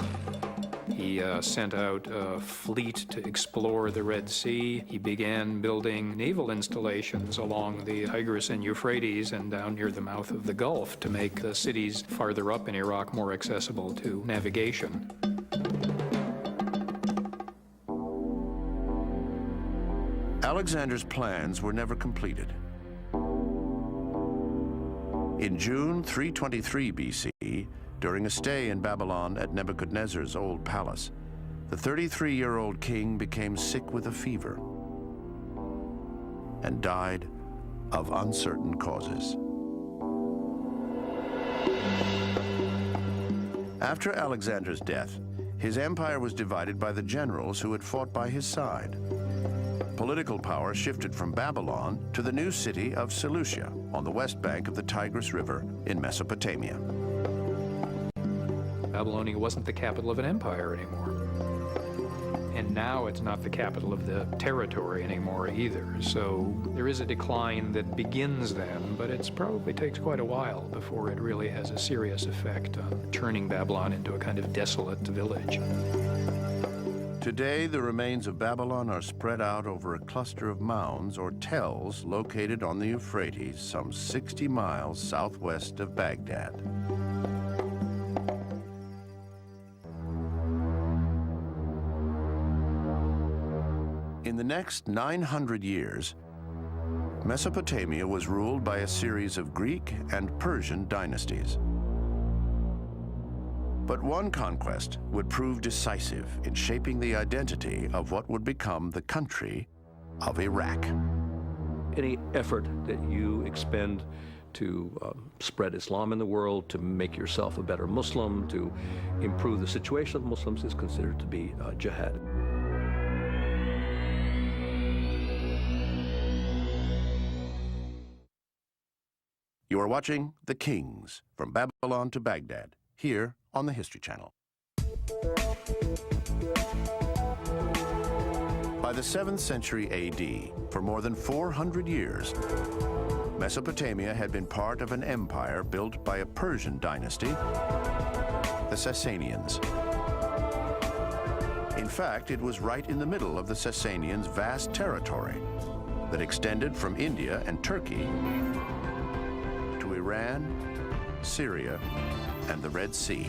He sent out a fleet to explore the Red Sea. He began building naval installations along the Tigris and Euphrates and down near the mouth of the Gulf to make the cities farther up in Iraq more accessible to navigation. Alexander's plans were never completed. In June 323 BC, during a stay in Babylon at Nebuchadnezzar's old palace, the 33-year-old king became sick with a fever and died of uncertain causes. After Alexander's death, his empire was divided by the generals who had fought by his side. Political power shifted from Babylon to the new city of Seleucia on the west bank of the Tigris River in Mesopotamia. Babylonia wasn't the capital of an empire anymore. And now it's not the capital of the territory anymore either. So there is a decline that begins then, but it probably takes quite a while before it really has a serious effect on turning Babylon into a kind of desolate village. Today, the remains of Babylon are spread out over a cluster of mounds or tells located on the Euphrates, some 60 miles southwest of Baghdad. In the next 900 years, Mesopotamia was ruled by a series of Greek and Persian dynasties. But one conquest would prove decisive in shaping the identity of what would become the country of Iraq. Any effort that you expend to spread Islam in the world, to make yourself a better Muslim, to improve the situation of Muslims is considered to be jihad. You are watching The Kings, from Babylon to Baghdad, here on the History Channel. By the 7th century AD, for more than 400 years, Mesopotamia had been part of an empire built by a Persian dynasty, the Sasanians. In fact, it was right in the middle of the Sasanians' vast territory that extended from India and Turkey to Iran, Syria, and the Red Sea.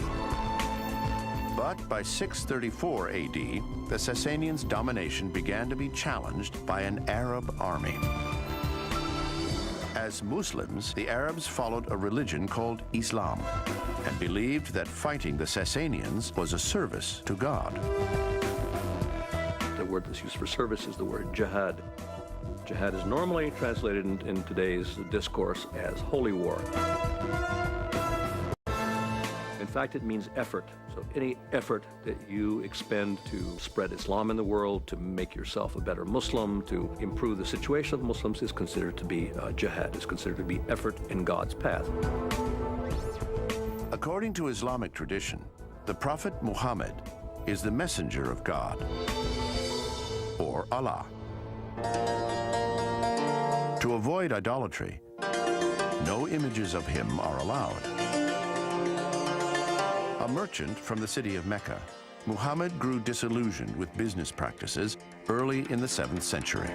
But by 634 AD, the Sasanians' domination began to be challenged by an Arab army. As Muslims, the Arabs followed a religion called Islam and believed that fighting the Sasanians was a service to God. The word that's used for service is the word jihad. Jihad is normally translated in today's discourse as holy war. In fact, it means effort. So any effort that you expend to spread Islam in the world, to make yourself a better Muslim, to improve the situation of Muslims is considered to be jihad, is considered to be effort in God's path. According to Islamic tradition, the Prophet Muhammad is the messenger of God, or Allah. To avoid idolatry, no images of him are allowed. A merchant from the city of Mecca, Muhammad grew disillusioned with business practices early in the 7th century.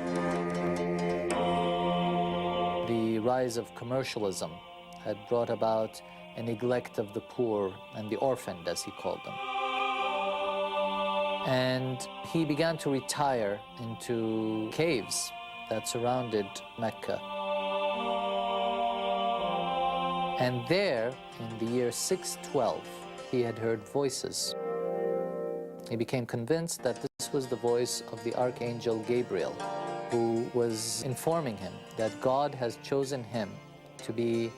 The rise of commercialism had brought about a neglect of the poor and the orphaned, as he called them. And he began to retire into caves that surrounded Mecca. And there, in the year 612, he had heard voices. He became convinced that this was the voice of the Archangel Gabriel, who was informing him that God has chosen him to be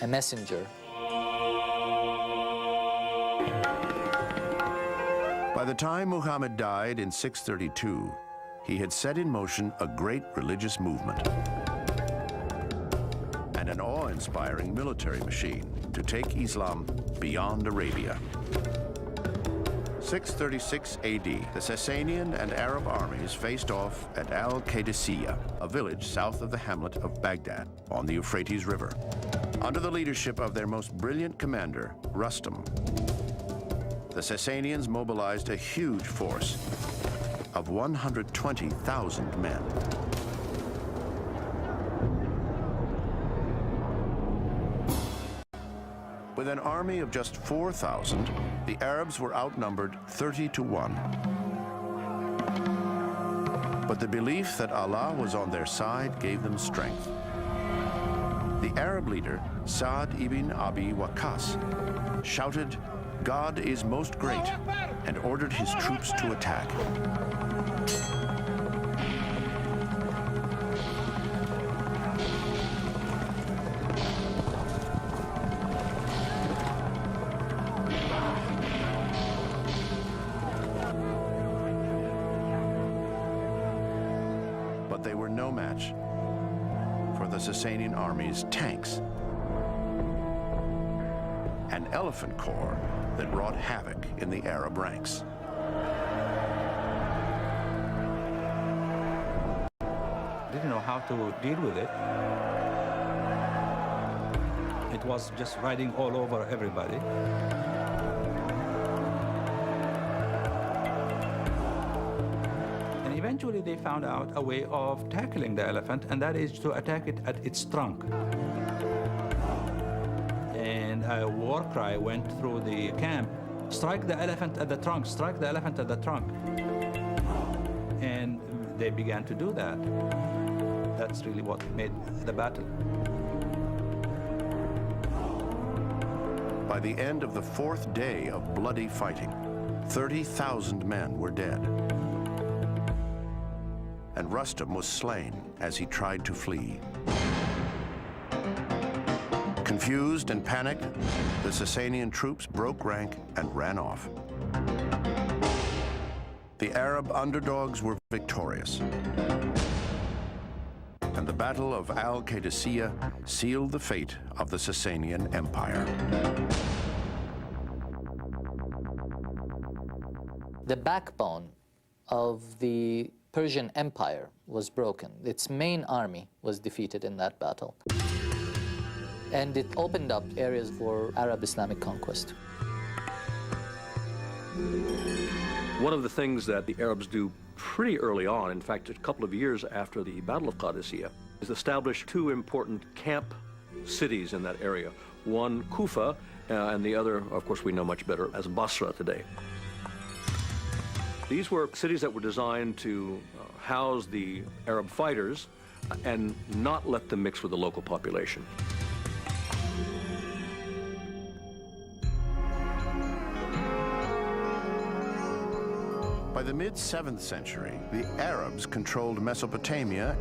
a messenger. By the time Muhammad died in 632, he had set in motion a great religious movement and an awe-inspiring military machine to take Islam beyond Arabia. 636 AD, the Sasanian and Arab armies faced off at Al-Qadisiyah, a village south of the hamlet of Baghdad on the Euphrates River, under the leadership of their most brilliant commander, Rustam. The Sasanians mobilized a huge force of 120,000 men. With an army of just 4,000, the Arabs were outnumbered 30-1. But the belief that Allah was on their side gave them strength. The Arab leader, Sa'd ibn Abi Waqqas, shouted, "God is most great," and ordered his troops to attack. But they were no match for the Sasanian army's tanks, an elephant corps that wrought havoc in the Arab ranks. Didn't know how to deal with it. It was just riding all over everybody. And eventually they found out a way of tackling the elephant, and that is to attack it at its trunk. And a war cry went through the camp, "Strike the elephant at the trunk, strike the elephant at the trunk." And they began to do that. That's really what made the battle. By the end of the 4th day of bloody fighting, 30,000 men were dead. And Rustam was slain as he tried to flee. Confused and panicked, the Sasanian troops broke rank and ran off. The Arab underdogs were victorious, and the Battle of Al-Qadisiyah sealed the fate of the Sasanian Empire. The backbone of the Persian Empire was broken. Its main army was defeated in that battle. And it opened up areas for Arab Islamic conquest. One of the things that the Arabs do pretty early on, in fact, a couple of years after the Battle of Qadisiyah, is establish two important camp cities in that area. One, Kufa, and the other, of course, we know much better as Basra today. These were cities that were designed to house the Arab fighters and not let them mix with the local population. By the mid-7th century, the Arabs controlled Mesopotamia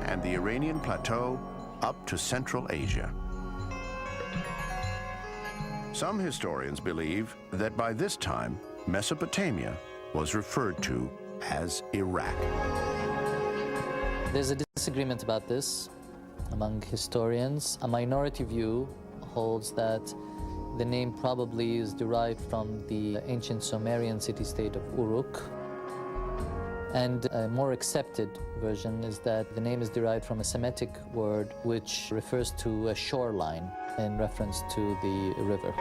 and the Iranian plateau up to Central Asia. Some historians believe that by this time, Mesopotamia was referred to as Iraq. There's a disagreement about this among historians. A minority view holds that the name probably is derived from the ancient Sumerian city-state of Uruk. And a more accepted version is that the name is derived from a Semitic word which refers to a shoreline in reference to the river.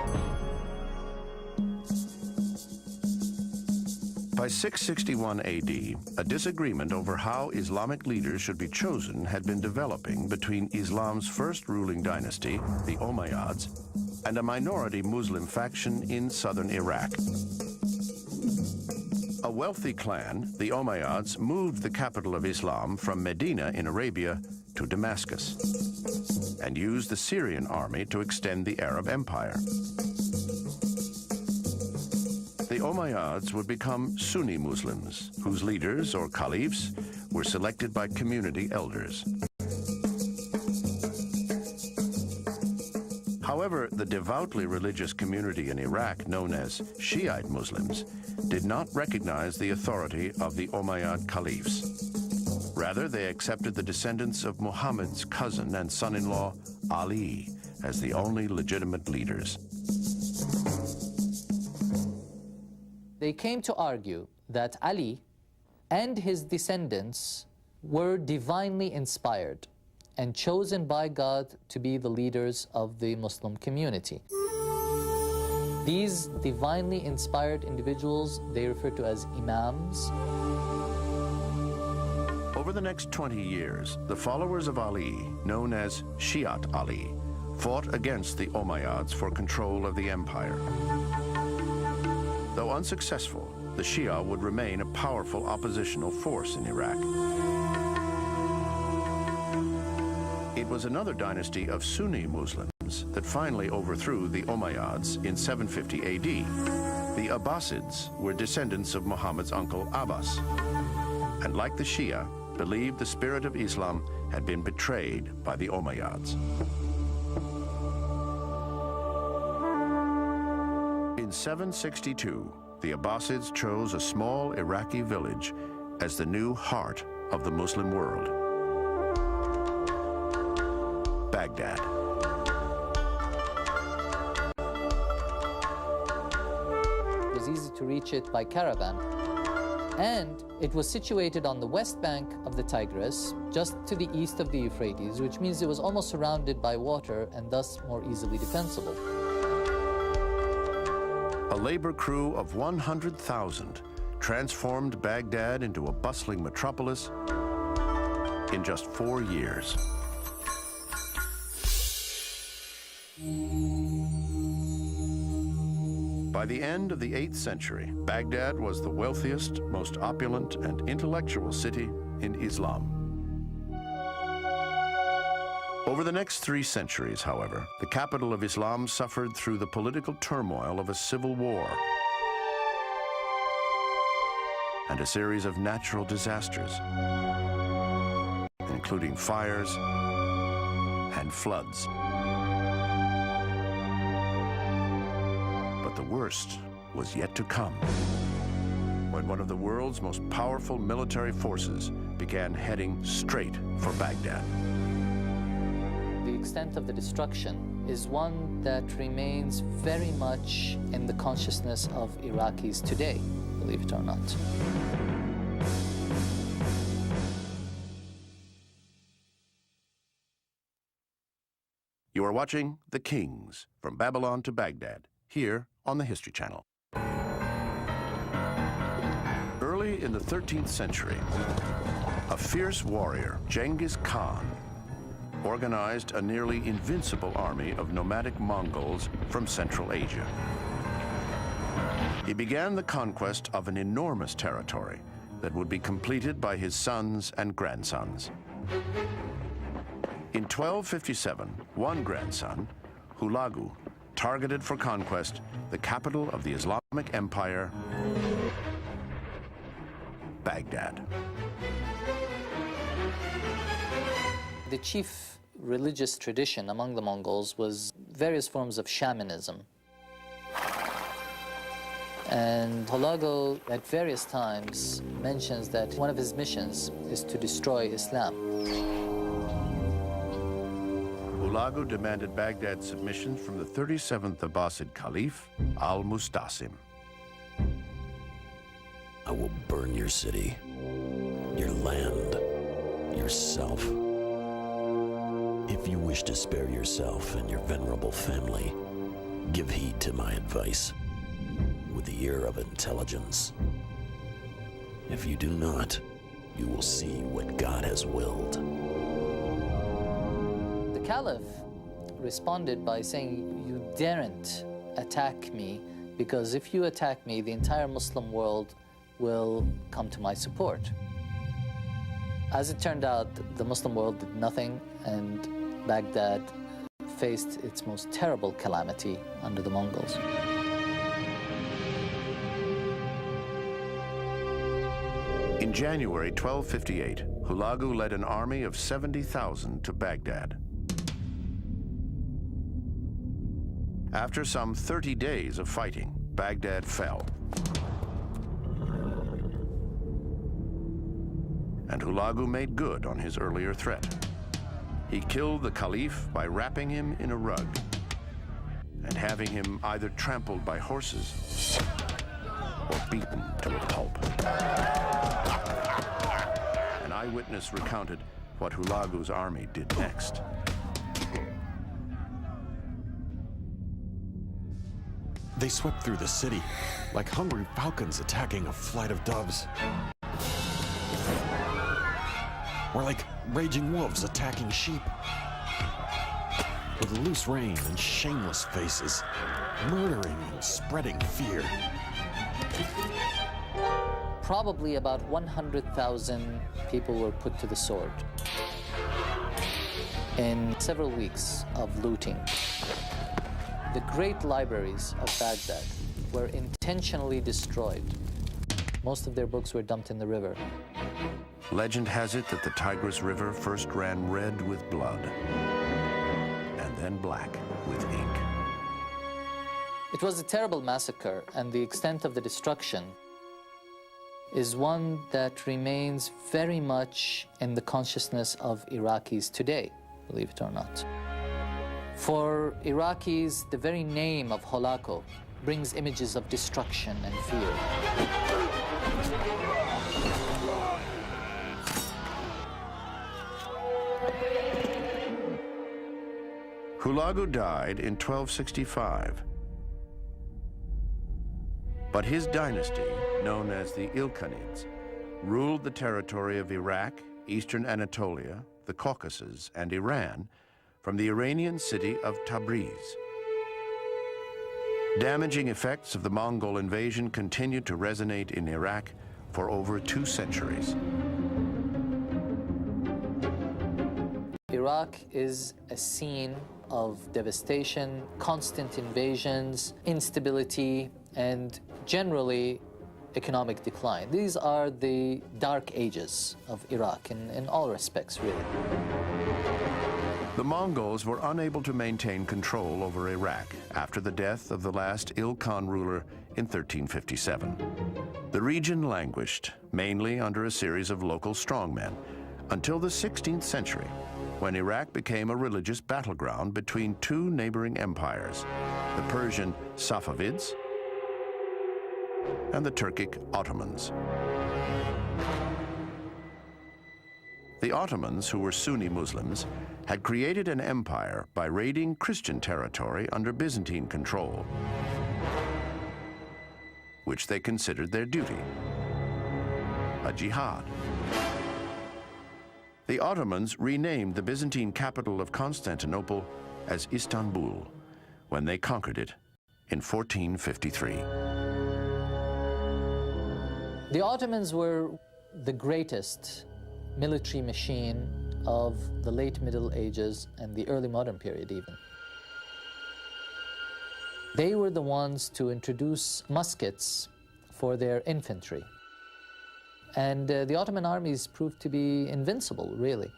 By 661 AD, a disagreement over how Islamic leaders should be chosen had been developing between Islam's first ruling dynasty, the Umayyads, and a minority Muslim faction in southern Iraq. A wealthy clan, the Umayyads, moved the capital of Islam from Medina in Arabia to Damascus and used the Syrian army to extend the Arab Empire. The Umayyads would become Sunni Muslims, whose leaders, or caliphs, were selected by community elders. However, the devoutly religious community in Iraq, known as Shiite Muslims, did not recognize the authority of the Umayyad caliphs. Rather, they accepted the descendants of Muhammad's cousin and son-in-law, Ali, as the only legitimate leaders. They came to argue that Ali and his descendants were divinely inspired and chosen by God to be the leaders of the Muslim community. These divinely inspired individuals, they refer to as imams. Over the next 20 years, the followers of Ali, known as Shi'at Ali, fought against the Umayyads for control of the empire. Though unsuccessful, the Shia would remain a powerful oppositional force in Iraq. It was another dynasty of Sunni Muslims that finally overthrew the Umayyads in 750 AD. The Abbasids were descendants of Muhammad's uncle Abbas, and like the Shia, believed the spirit of Islam had been betrayed by the Umayyads. In 762, the Abbasids chose a small Iraqi village as the new heart of the Muslim world, Baghdad. It was easy to reach it by caravan, and it was situated on the west bank of the Tigris, just to the east of the Euphrates, which means it was almost surrounded by water and thus more easily defensible. A labor crew of 100,000 transformed Baghdad into a bustling metropolis in just 4 years. By the end of the 8th century, Baghdad was the wealthiest, most opulent, and intellectual city in Islam. Over the next 3 centuries, however, the capital of Islam suffered through the political turmoil of a civil war and a series of natural disasters, including fires and floods. worst was yet to come, when one of the world's most powerful military forces began heading straight for Baghdad. The extent of the destruction is one that remains very much in the consciousness of Iraqis today, believe it or not. You are watching The Kings, from Babylon to Baghdad, here on the History Channel. Early in the 13th century, a fierce warrior, Genghis Khan, organized a nearly invincible army of nomadic Mongols from Central Asia. He began the conquest of an enormous territory that would be completed by his sons and grandsons. In 1257, one grandson, Hulagu, targeted for conquest the capital of the Islamic Empire, Baghdad. The chief religious tradition among the Mongols was various forms of shamanism. And Hulagu, at various times, mentions that one of his missions is to destroy Islam. Hulagu demanded Baghdad's submission from the 37th Abbasid Caliph, al-Mustasim. I will burn your city, your land, yourself. If you wish to spare yourself and your venerable family, give heed to my advice with the ear of intelligence. If you do not, you will see what God has willed. The Caliph responded by saying, "You daren't attack me, because if you attack me, the entire Muslim world will come to my support." As it turned out, the Muslim world did nothing, and Baghdad faced its most terrible calamity under the Mongols. In January 1258, Hulagu led an army of 70,000 to Baghdad. After some 30 days of fighting, Baghdad fell. And Hulagu made good on his earlier threat. He killed the Caliph by wrapping him in a rug and having him either trampled by horses or beaten to a pulp. An eyewitness recounted what Hulagu's army did next. They swept through the city like hungry falcons attacking a flight of doves. Or like raging wolves attacking sheep. With loose rein and shameless faces, murdering and spreading fear. Probably about 100,000 people were put to the sword in several weeks of looting. The great libraries of Baghdad were intentionally destroyed. Most of their books were dumped in the river. Legend has it that the Tigris River first ran red with blood and then black with ink. It was a terrible massacre, and the extent of the destruction is one that remains very much in the consciousness of Iraqis today, believe it or not. For Iraqis, the very name of Hulagu brings images of destruction and fear. Hulagu died in 1265. But his dynasty, known as the Ilkhanids, ruled the territory of Iraq, eastern Anatolia, the Caucasus, and Iran from the Iranian city of Tabriz. Damaging effects of the Mongol invasion continued to resonate in Iraq for over 2 centuries. Iraq is a scene of devastation, constant invasions, instability, and generally economic decline. These are the dark ages of Iraq in all respects, really. The Mongols were unable to maintain control over Iraq after the death of the last Il-Khan ruler in 1357. The region languished, mainly under a series of local strongmen, until the 16th century, when Iraq became a religious battleground between two neighboring empires, the Persian Safavids and the Turkic Ottomans. The Ottomans, who were Sunni Muslims, had created an empire by raiding Christian territory under Byzantine control, which they considered their duty, a jihad. The Ottomans renamed the Byzantine capital of Constantinople as Istanbul when they conquered it in 1453. The Ottomans were the greatest military machine of the late Middle Ages and the early modern period even. They were the ones to introduce muskets for their infantry. And the Ottoman armies proved to be invincible, really.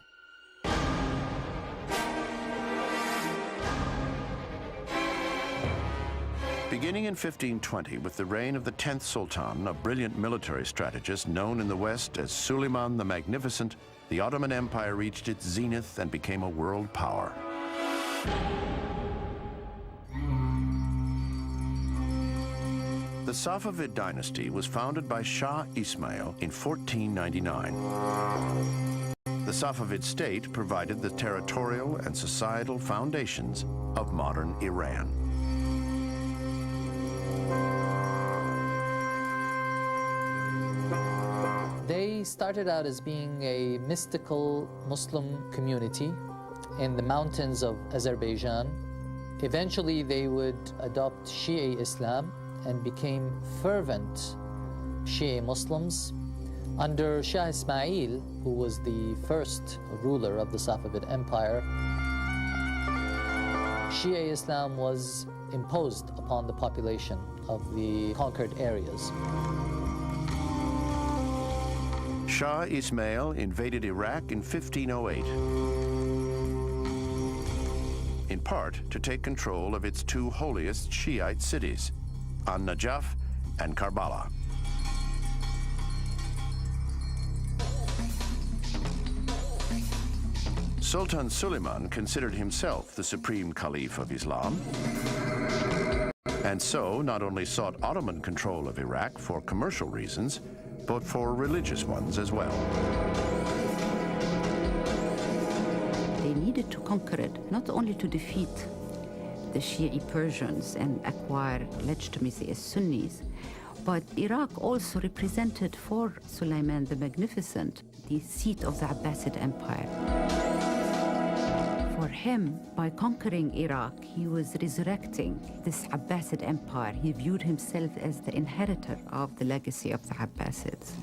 Beginning in 1520 with the reign of the 10th Sultan, a brilliant military strategist known in the West as Suleiman the Magnificent, the Ottoman Empire reached its zenith and became a world power. The Safavid dynasty was founded by Shah Ismail in 1499. The Safavid state provided the territorial and societal foundations of modern Iran. They started out as being a mystical Muslim community in the mountains of Azerbaijan. Eventually, they would adopt Shia Islam and became fervent Shia Muslims. Under Shah Ismail, who was the first ruler of the Safavid Empire, Shia Islam was imposed upon the population of the conquered areas. Shah Ismail invaded Iraq in 1508, in part to take control of its two holiest Shiite cities, An-Najaf and Karbala. Sultan Suleiman considered himself the supreme caliph of Islam, and so not only sought Ottoman control of Iraq for commercial reasons, but for religious ones as well. They needed to conquer it, not only to defeat the Shi'i Persians and acquire legitimacy as Sunnis, but Iraq also represented for Suleiman the Magnificent the seat of the Abbasid Empire. For him, by conquering Iraq, he was resurrecting this Abbasid Empire. He viewed himself as the inheritor of the legacy of the Abbasids.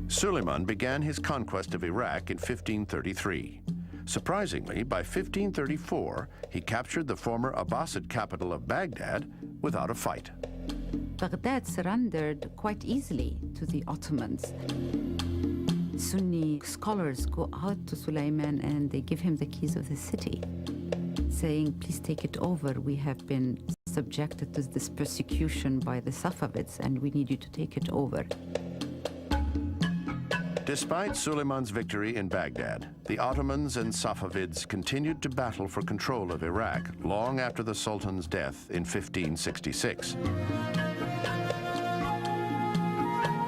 Suleiman began his conquest of Iraq in 1533. Surprisingly, by 1534, he captured the former Abbasid capital of Baghdad without a fight. Baghdad surrendered quite easily to the Ottomans. Sunni scholars go out to Suleiman and they give him the keys of the city, saying, please take it over. We have been subjected to this persecution by the Safavids and we need you to take it over. Despite Suleiman's victory in Baghdad, the Ottomans and Safavids continued to battle for control of Iraq long after the Sultan's death in 1566.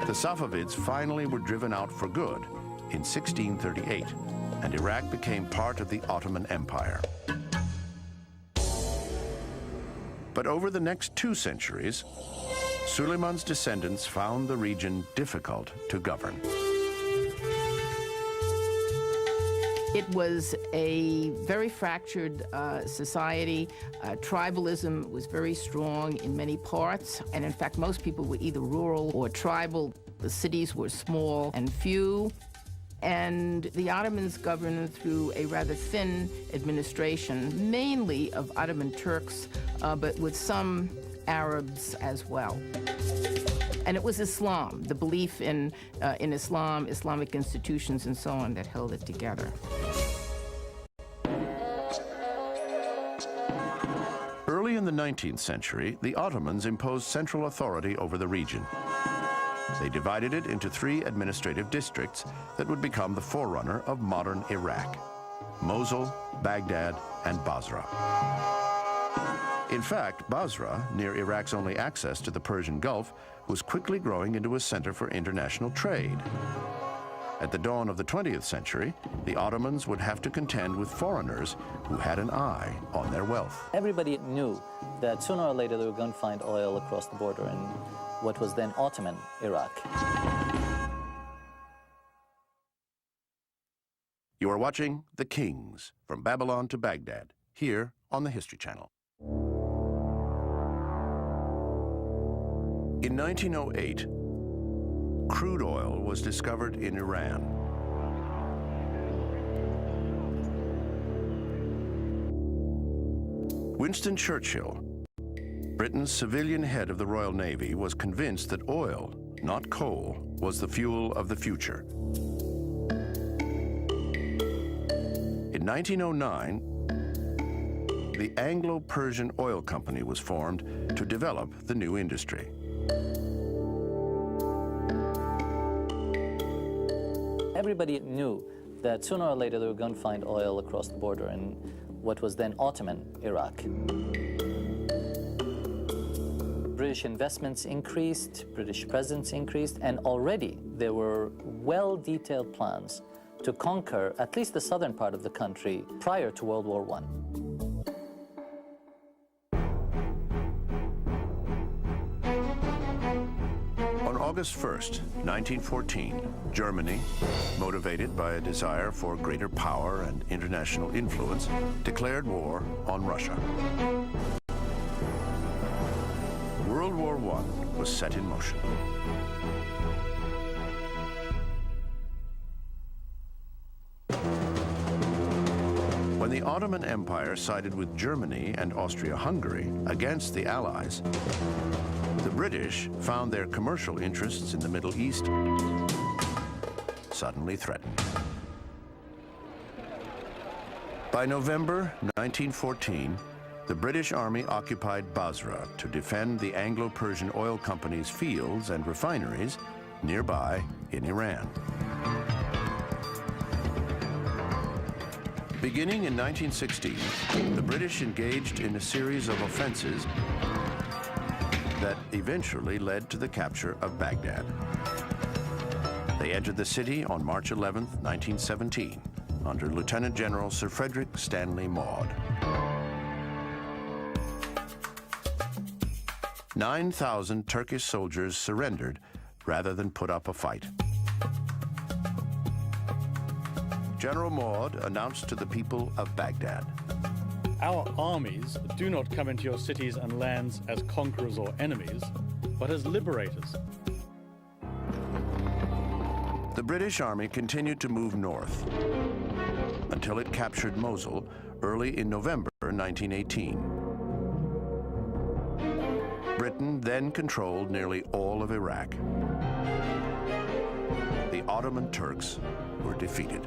The Safavids finally were driven out for good in 1638, and Iraq became part of the Ottoman Empire. But over the next 2 centuries, Suleiman's descendants found the region difficult to govern. It was a very fractured society. Tribalism was very strong in many parts, and in fact, most people were either rural or tribal. The cities were small and few, and the Ottomans governed through a rather thin administration, mainly of Ottoman Turks, but with some Arabs as well. And it was Islam, the belief in Islam, Islamic institutions, and so on that held it together. Early in the 19th century, the Ottomans imposed central authority over the region. They divided it into 3 administrative districts that would become the forerunner of modern Iraq: Mosul, Baghdad, and Basra. In fact, Basra, near Iraq's only access to the Persian Gulf, was quickly growing into a center for international trade. At the dawn of the 20th century, the Ottomans would have to contend with foreigners who had an eye on their wealth. Everybody knew that sooner or later they were going to find oil across the border in what was then Ottoman Iraq. You are watching The Kings, from Babylon to Baghdad, here on the History Channel. In 1908, crude oil was discovered in Iran. Winston Churchill, Britain's civilian head of the Royal Navy, was convinced that oil, not coal, was the fuel of the future. In 1909, the Anglo-Persian Oil Company was formed to develop the new industry. Everybody knew that sooner or later they were going to find oil across the border in what was then Ottoman Iraq. British investments increased, British presence increased, and already there were well-detailed plans to conquer at least the southern part of the country prior to World War I. On August 1st, 1914, Germany, motivated by a desire for greater power and international influence, declared war on Russia. World War I was set in motion. When the Ottoman Empire sided with Germany and Austria-Hungary against the Allies, the British found their commercial interests in the Middle East suddenly threatened. By November 1914, the British Army occupied Basra to defend the Anglo-Persian Oil Company's fields and refineries nearby in Iran. Beginning in 1916, the British engaged in a series of offenses that eventually led to the capture of Baghdad. They entered the city on March 11, 1917, under Lieutenant General Sir Frederick Stanley Maude. 9,000 Turkish soldiers surrendered rather than put up a fight. General Maude announced to the people of Baghdad, "Our armies do not come into your cities and lands as conquerors or enemies, but as liberators." The British Army continued to move north until it captured Mosul early in November 1918. Britain then controlled nearly all of Iraq. The Ottoman Turks were defeated.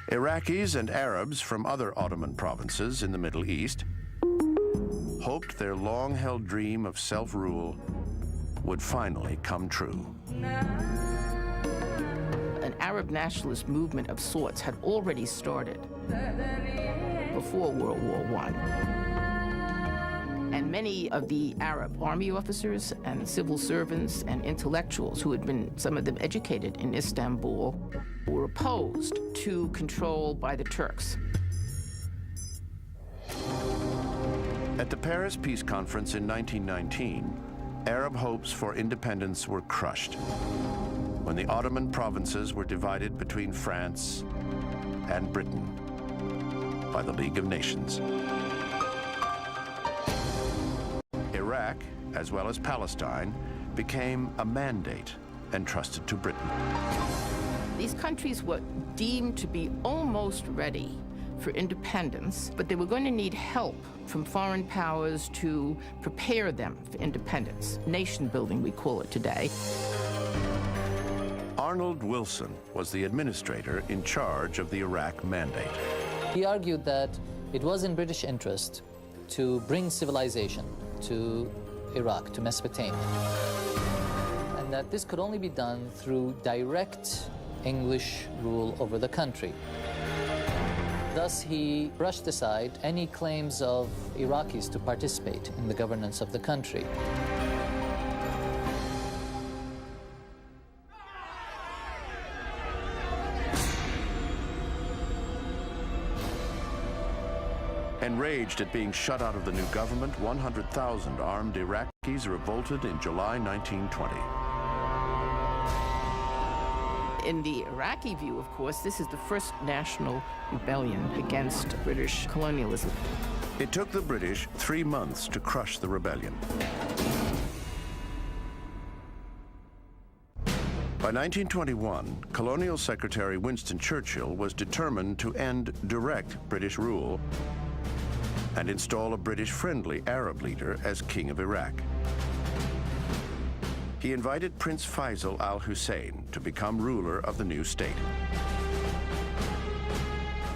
Iraqis and Arabs from other Ottoman provinces in the Middle East hoped their long-held dream of self-rule would finally come true. An Arab nationalist movement of sorts had already started before World War I. And many of the Arab army officers and civil servants and intellectuals who had been, some of them educated in Istanbul, were opposed to control by the Turks. At the Paris Peace Conference in 1919, Arab hopes for independence were crushed when the Ottoman provinces were divided between France and Britain by the League of Nations. Iraq, as well as Palestine, became a mandate entrusted to Britain. These countries were deemed to be almost ready for independence, but they were going to need help from foreign powers to prepare them for independence. Nation building, we call it today. Arnold Wilson was the administrator in charge of the Iraq Mandate. He argued that it was in British interest to bring civilization to Iraq, to Mesopotamia, and that this could only be done through direct English rule over the country. Thus, he brushed aside any claims of Iraqis to participate in the governance of the country. Enraged at being shut out of the new government, 100,000 armed Iraqis revolted in July 1920. In the Iraqi view, of course, this is the first national rebellion against British colonialism. It took the British 3 months to crush the rebellion. By 1921, Colonial Secretary Winston Churchill was determined to end direct British rule and install a British-friendly Arab leader as King of Iraq. He invited Prince Faisal al-Hussein to become ruler of the new state,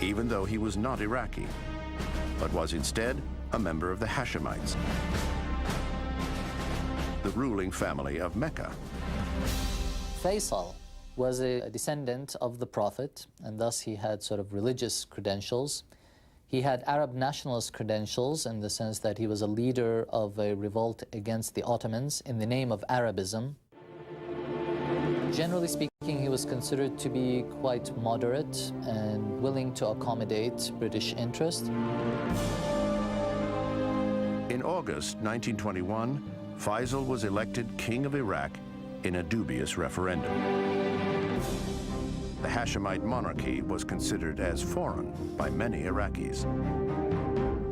even though he was not Iraqi, but was instead a member of the Hashemites, the ruling family of Mecca. Faisal was a descendant of the Prophet, and thus he had sort of religious credentials. He had Arab nationalist credentials in the sense that he was a leader of a revolt against the Ottomans in the name of Arabism. Generally speaking, he was considered to be quite moderate and willing to accommodate British interest. In August 1921, Faisal was elected King of Iraq in a dubious referendum. The Hashemite monarchy was considered as foreign by many Iraqis.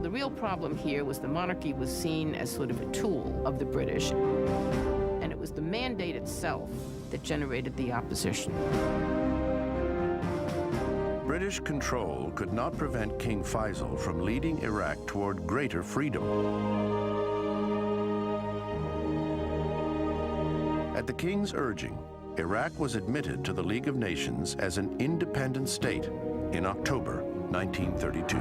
The real problem here was the monarchy was seen as sort of a tool of the British, and it was the mandate itself that generated the opposition. British control could not prevent King Faisal from leading Iraq toward greater freedom. At the king's urging, Iraq was admitted to the League of Nations as an independent state in October 1932.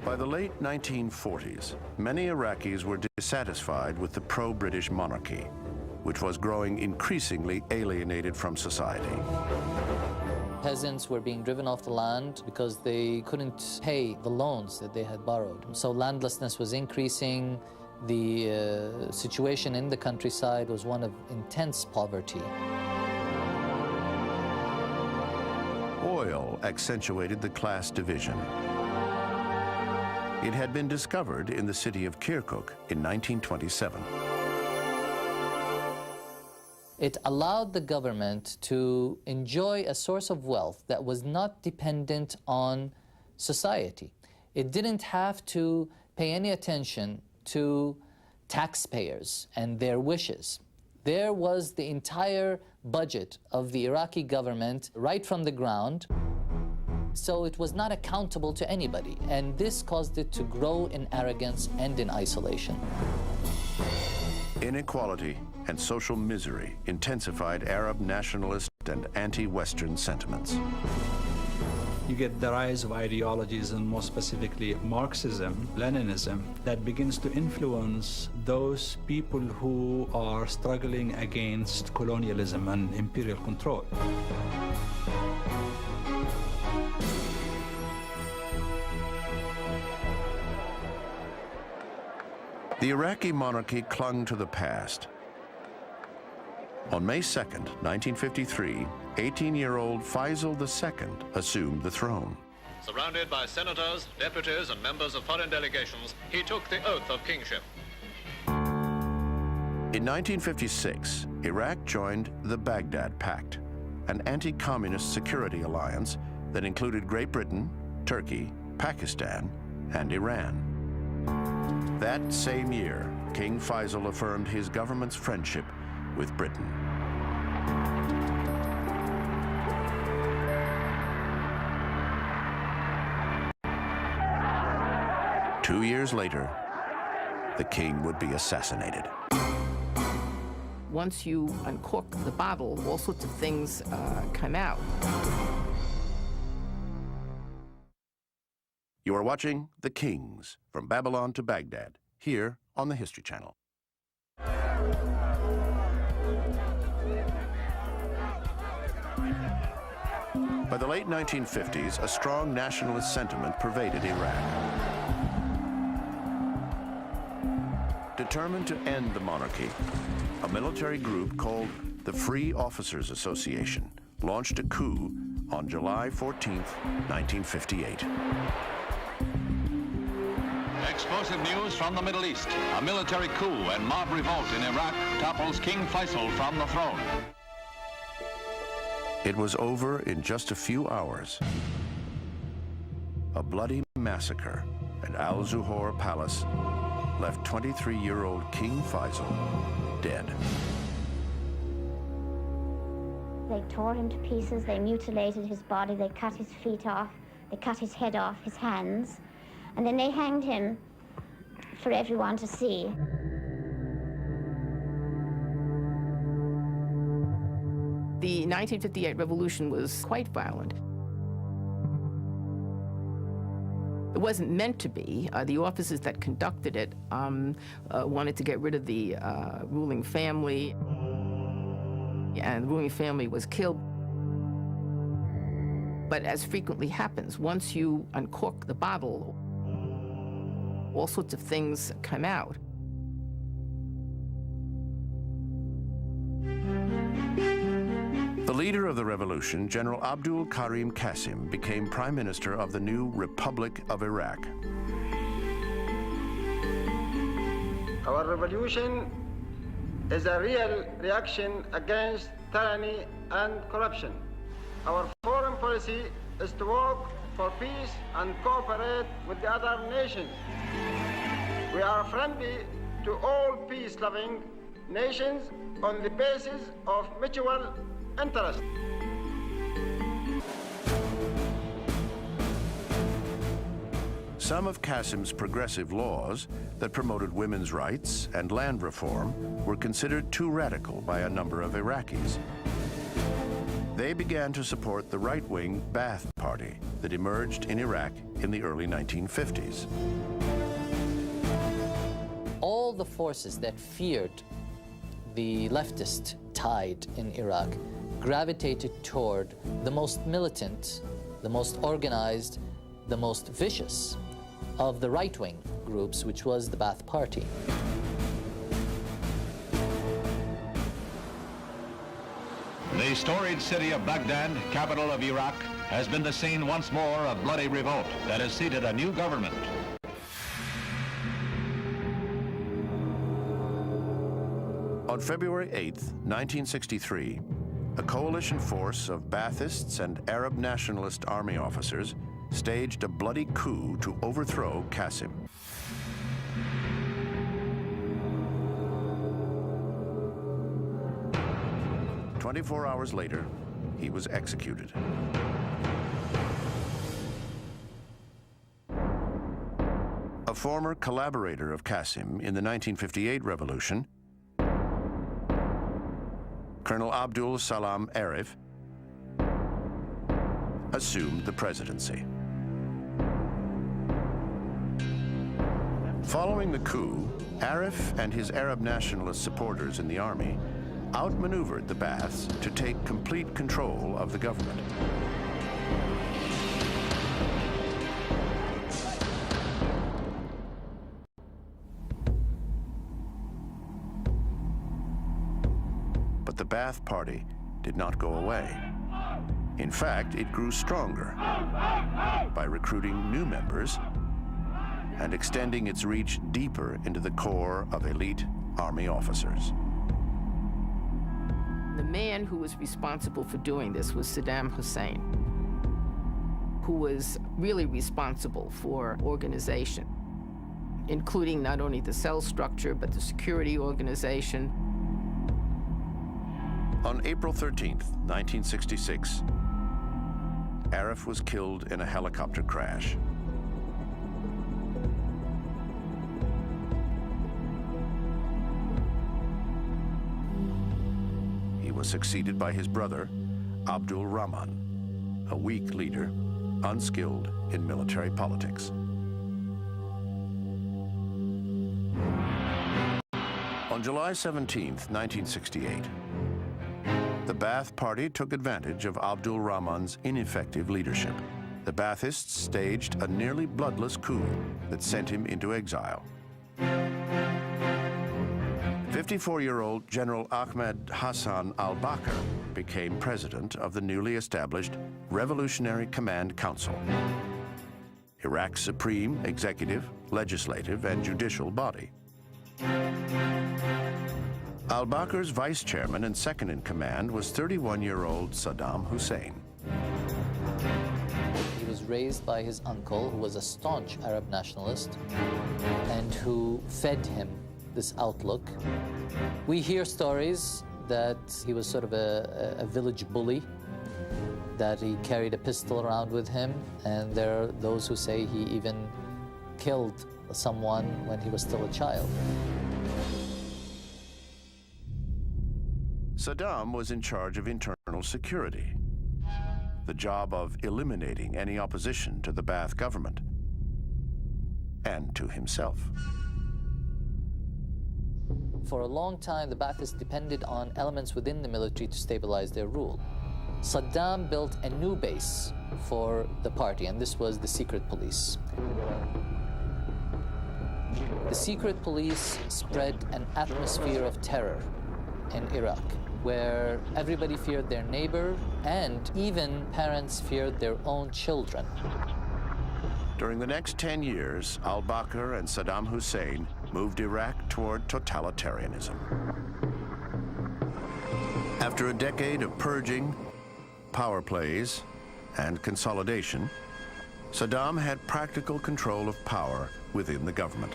By the late 1940s, many Iraqis were dissatisfied with the pro-British monarchy, which was growing increasingly alienated from society. Peasants were being driven off the land because they couldn't pay the loans that they had borrowed. So landlessness was increasing. The situation in the countryside was one of intense poverty. Oil accentuated the class division. It had been discovered in the city of Kirkuk in 1927. It allowed the government to enjoy a source of wealth that was not dependent on society. It didn't have to pay any attention to taxpayers and their wishes. There was the entire budget of the Iraqi government right from the ground, so it was not accountable to anybody, and this caused it to grow in arrogance and in isolation. Inequality and social misery intensified Arab nationalist and anti-Western sentiments. You get the rise of ideologies, and more specifically Marxism, Leninism, that begins to influence those people who are struggling against colonialism and imperial control. The Iraqi monarchy clung to the past. On May 2nd, 1953, 18-year-old Faisal II assumed the throne. Surrounded by senators, deputies, and members of foreign delegations, he took the oath of kingship. In 1956, Iraq joined the Baghdad Pact, an anti-communist security alliance that included Great Britain, Turkey, Pakistan, and Iran. That same year, King Faisal affirmed his government's friendship with Britain. Two years later, the king would be assassinated. Once you uncork the bottle, all sorts of things come out. You are watching The Kings, from Babylon to Baghdad, here on the History Channel. By the late 1950s, a strong nationalist sentiment pervaded Iraq. Determined to end the monarchy, a military group called the Free Officers Association launched a coup on July 14, 1958. Explosive news from the Middle East. A military coup and mob revolt in Iraq topples King Faisal from the throne. It was over in just a few hours. A bloody massacre at Al-Zuhur Palace left 23-year-old King Faisal dead. They tore him to pieces, they mutilated his body, they cut his feet off, they cut his head off, his hands, and then they hanged him for everyone to see. The 1958 revolution was quite violent. It wasn't meant to be. The officers that conducted it wanted to get rid of the ruling family, and the ruling family was killed. But as frequently happens, once you uncork the bottle, all sorts of things come out. The leader of the revolution, General Abdul Karim Qasim, became Prime Minister of the new Republic of Iraq. Our revolution is a real reaction against tyranny and corruption. Our foreign policy is to work for peace and cooperate with the other nations. We are friendly to all peace-loving nations on the basis of mutual interest. Some of Qasim's progressive laws that promoted women's rights and land reform were considered too radical by a number of Iraqis. They began to support the right-wing Ba'ath Party that emerged in Iraq in the early 1950s. All the forces that feared the leftist tide in Iraq gravitated toward the most militant, the most organized, the most vicious of the right-wing groups, which was the Ba'ath Party. The storied city of Baghdad, capital of Iraq, has been the scene once more of bloody revolt that has seated a new government. On February 8, 1963, a coalition force of Baathists and Arab nationalist army officers staged a bloody coup to overthrow Qasim. "24 hours later, he was executed. A former collaborator of Qasim in the 1958 revolution, Colonel Abdul Salam Arif, assumed the presidency. Following the coup, Arif and his Arab nationalist supporters in the army outmaneuvered the Ba'aths to take complete control of the government. But the Ba'ath Party did not go away. In fact, it grew stronger by recruiting new members and extending its reach deeper into the core of elite army officers. The man who was responsible for doing this was Saddam Hussein, who was really responsible for organization. including not only the cell structure, but the security organization. On April 13th, 1966, Arif was killed in a helicopter crash. He was succeeded by his brother, Abdul Rahman, a weak leader, unskilled in military politics. On July 17th, 1968, the Ba'ath Party took advantage of Abdul Rahman's ineffective leadership. The Ba'athists staged a nearly bloodless coup that sent him into exile. 54-year-old General Ahmed Hassan al-Bakr became president of the newly established Revolutionary Command Council, Iraq's supreme executive, legislative, and judicial body. Al-Bakr's vice chairman and second in command was 31-year-old Saddam Hussein. He was raised by his uncle, who was a staunch Arab nationalist, and who fed him this outlook. We hear stories that he was sort of a village bully, that he carried a pistol around with him, and there are those who say he even killed someone when he was still a child. Saddam was in charge of internal security, the job of eliminating any opposition to the Ba'ath government and to himself. For a long time, the Ba'athists depended on elements within the military to stabilize their rule. Saddam built a new base for the party, and this was the secret police. The secret police spread an atmosphere of terror in Iraq, where everybody feared their neighbor, and even parents feared their own children. During the next 10 years, al-Bakr and Saddam Hussein moved Iraq toward totalitarianism. After a decade of purging, power plays, and consolidation, Saddam had practical control of power within the government.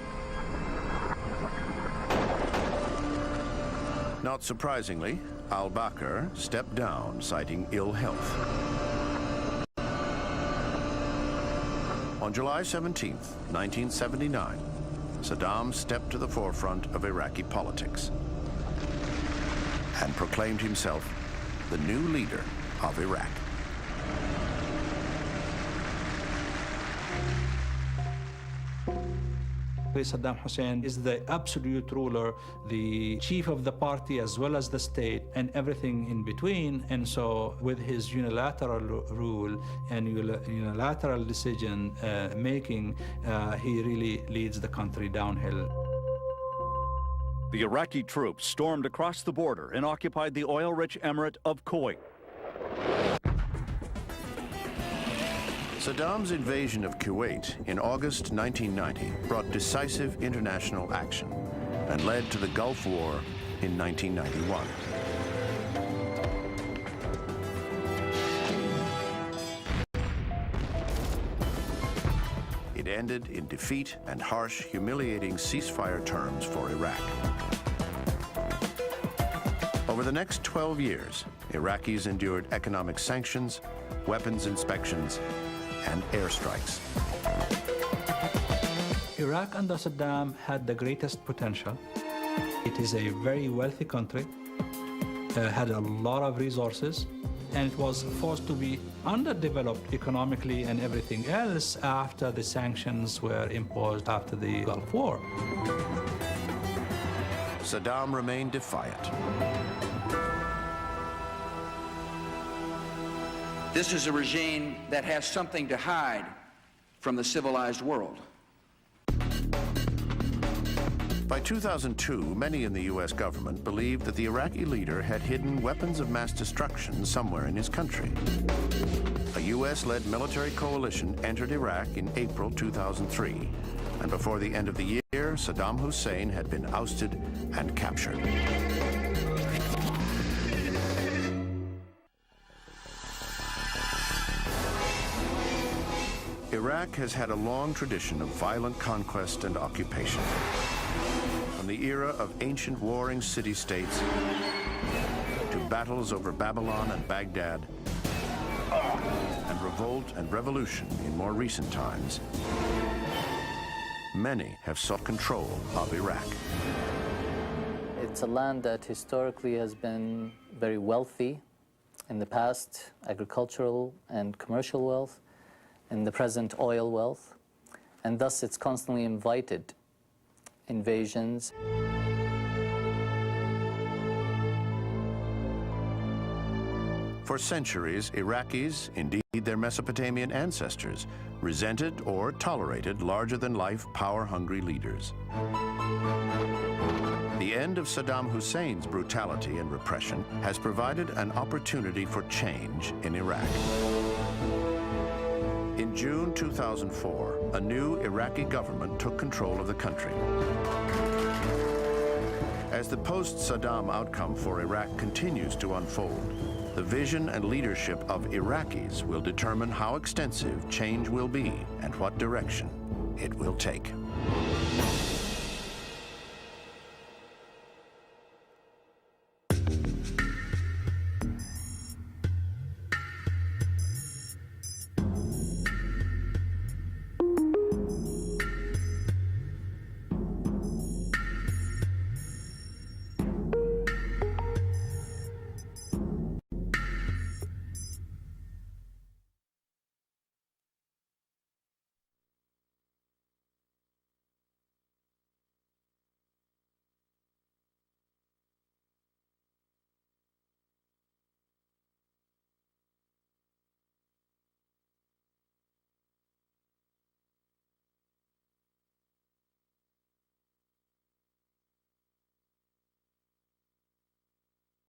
Not surprisingly, al-Bakr stepped down, citing ill health. On July 17, 1979, Saddam stepped to the forefront of Iraqi politics and proclaimed himself the new leader of Iraq. Saddam Hussein is the absolute ruler, the chief of the party as well as the state, and everything in between. And so with his unilateral rule and unilateral decision making, he really leads the country downhill. The Iraqi troops stormed across the border and occupied the oil-rich emirate of Kuwait. Saddam's invasion of Kuwait in August 1990 brought decisive international action and led to the Gulf War in 1991. It ended in defeat and harsh, humiliating ceasefire terms for Iraq. Over the next 12 years, Iraqis endured economic sanctions, weapons inspections, and airstrikes. Iraq under Saddam had the greatest potential. It is a very wealthy country, had a lot of resources, and it was forced to be underdeveloped economically and everything else after the sanctions were imposed after the Gulf War. Saddam remained defiant. This is a regime that has something to hide from the civilized world. By 2002, many in the U.S. government believed that the Iraqi leader had hidden weapons of mass destruction somewhere in his country. A U.S.-led military coalition entered Iraq in April 2003, and before the end of the year, Saddam Hussein had been ousted and captured. Iraq has had a long tradition of violent conquest and occupation. From the era of ancient warring city-states to battles over Babylon and Baghdad, and revolt and revolution in more recent times, many have sought control of Iraq. It's a land that historically has been very wealthy. In the past, agricultural and commercial wealth. In the present, oil wealth. And thus, it's constantly invited invasions. For centuries, Iraqis, indeed their Mesopotamian ancestors, resented or tolerated larger-than-life, power-hungry leaders. The end of Saddam Hussein's brutality and repression has provided an opportunity for change in Iraq. In June 2004, a new Iraqi government took control of the country. As the post-Saddam outcome for Iraq continues to unfold, the vision and leadership of Iraqis will determine how extensive change will be and what direction it will take.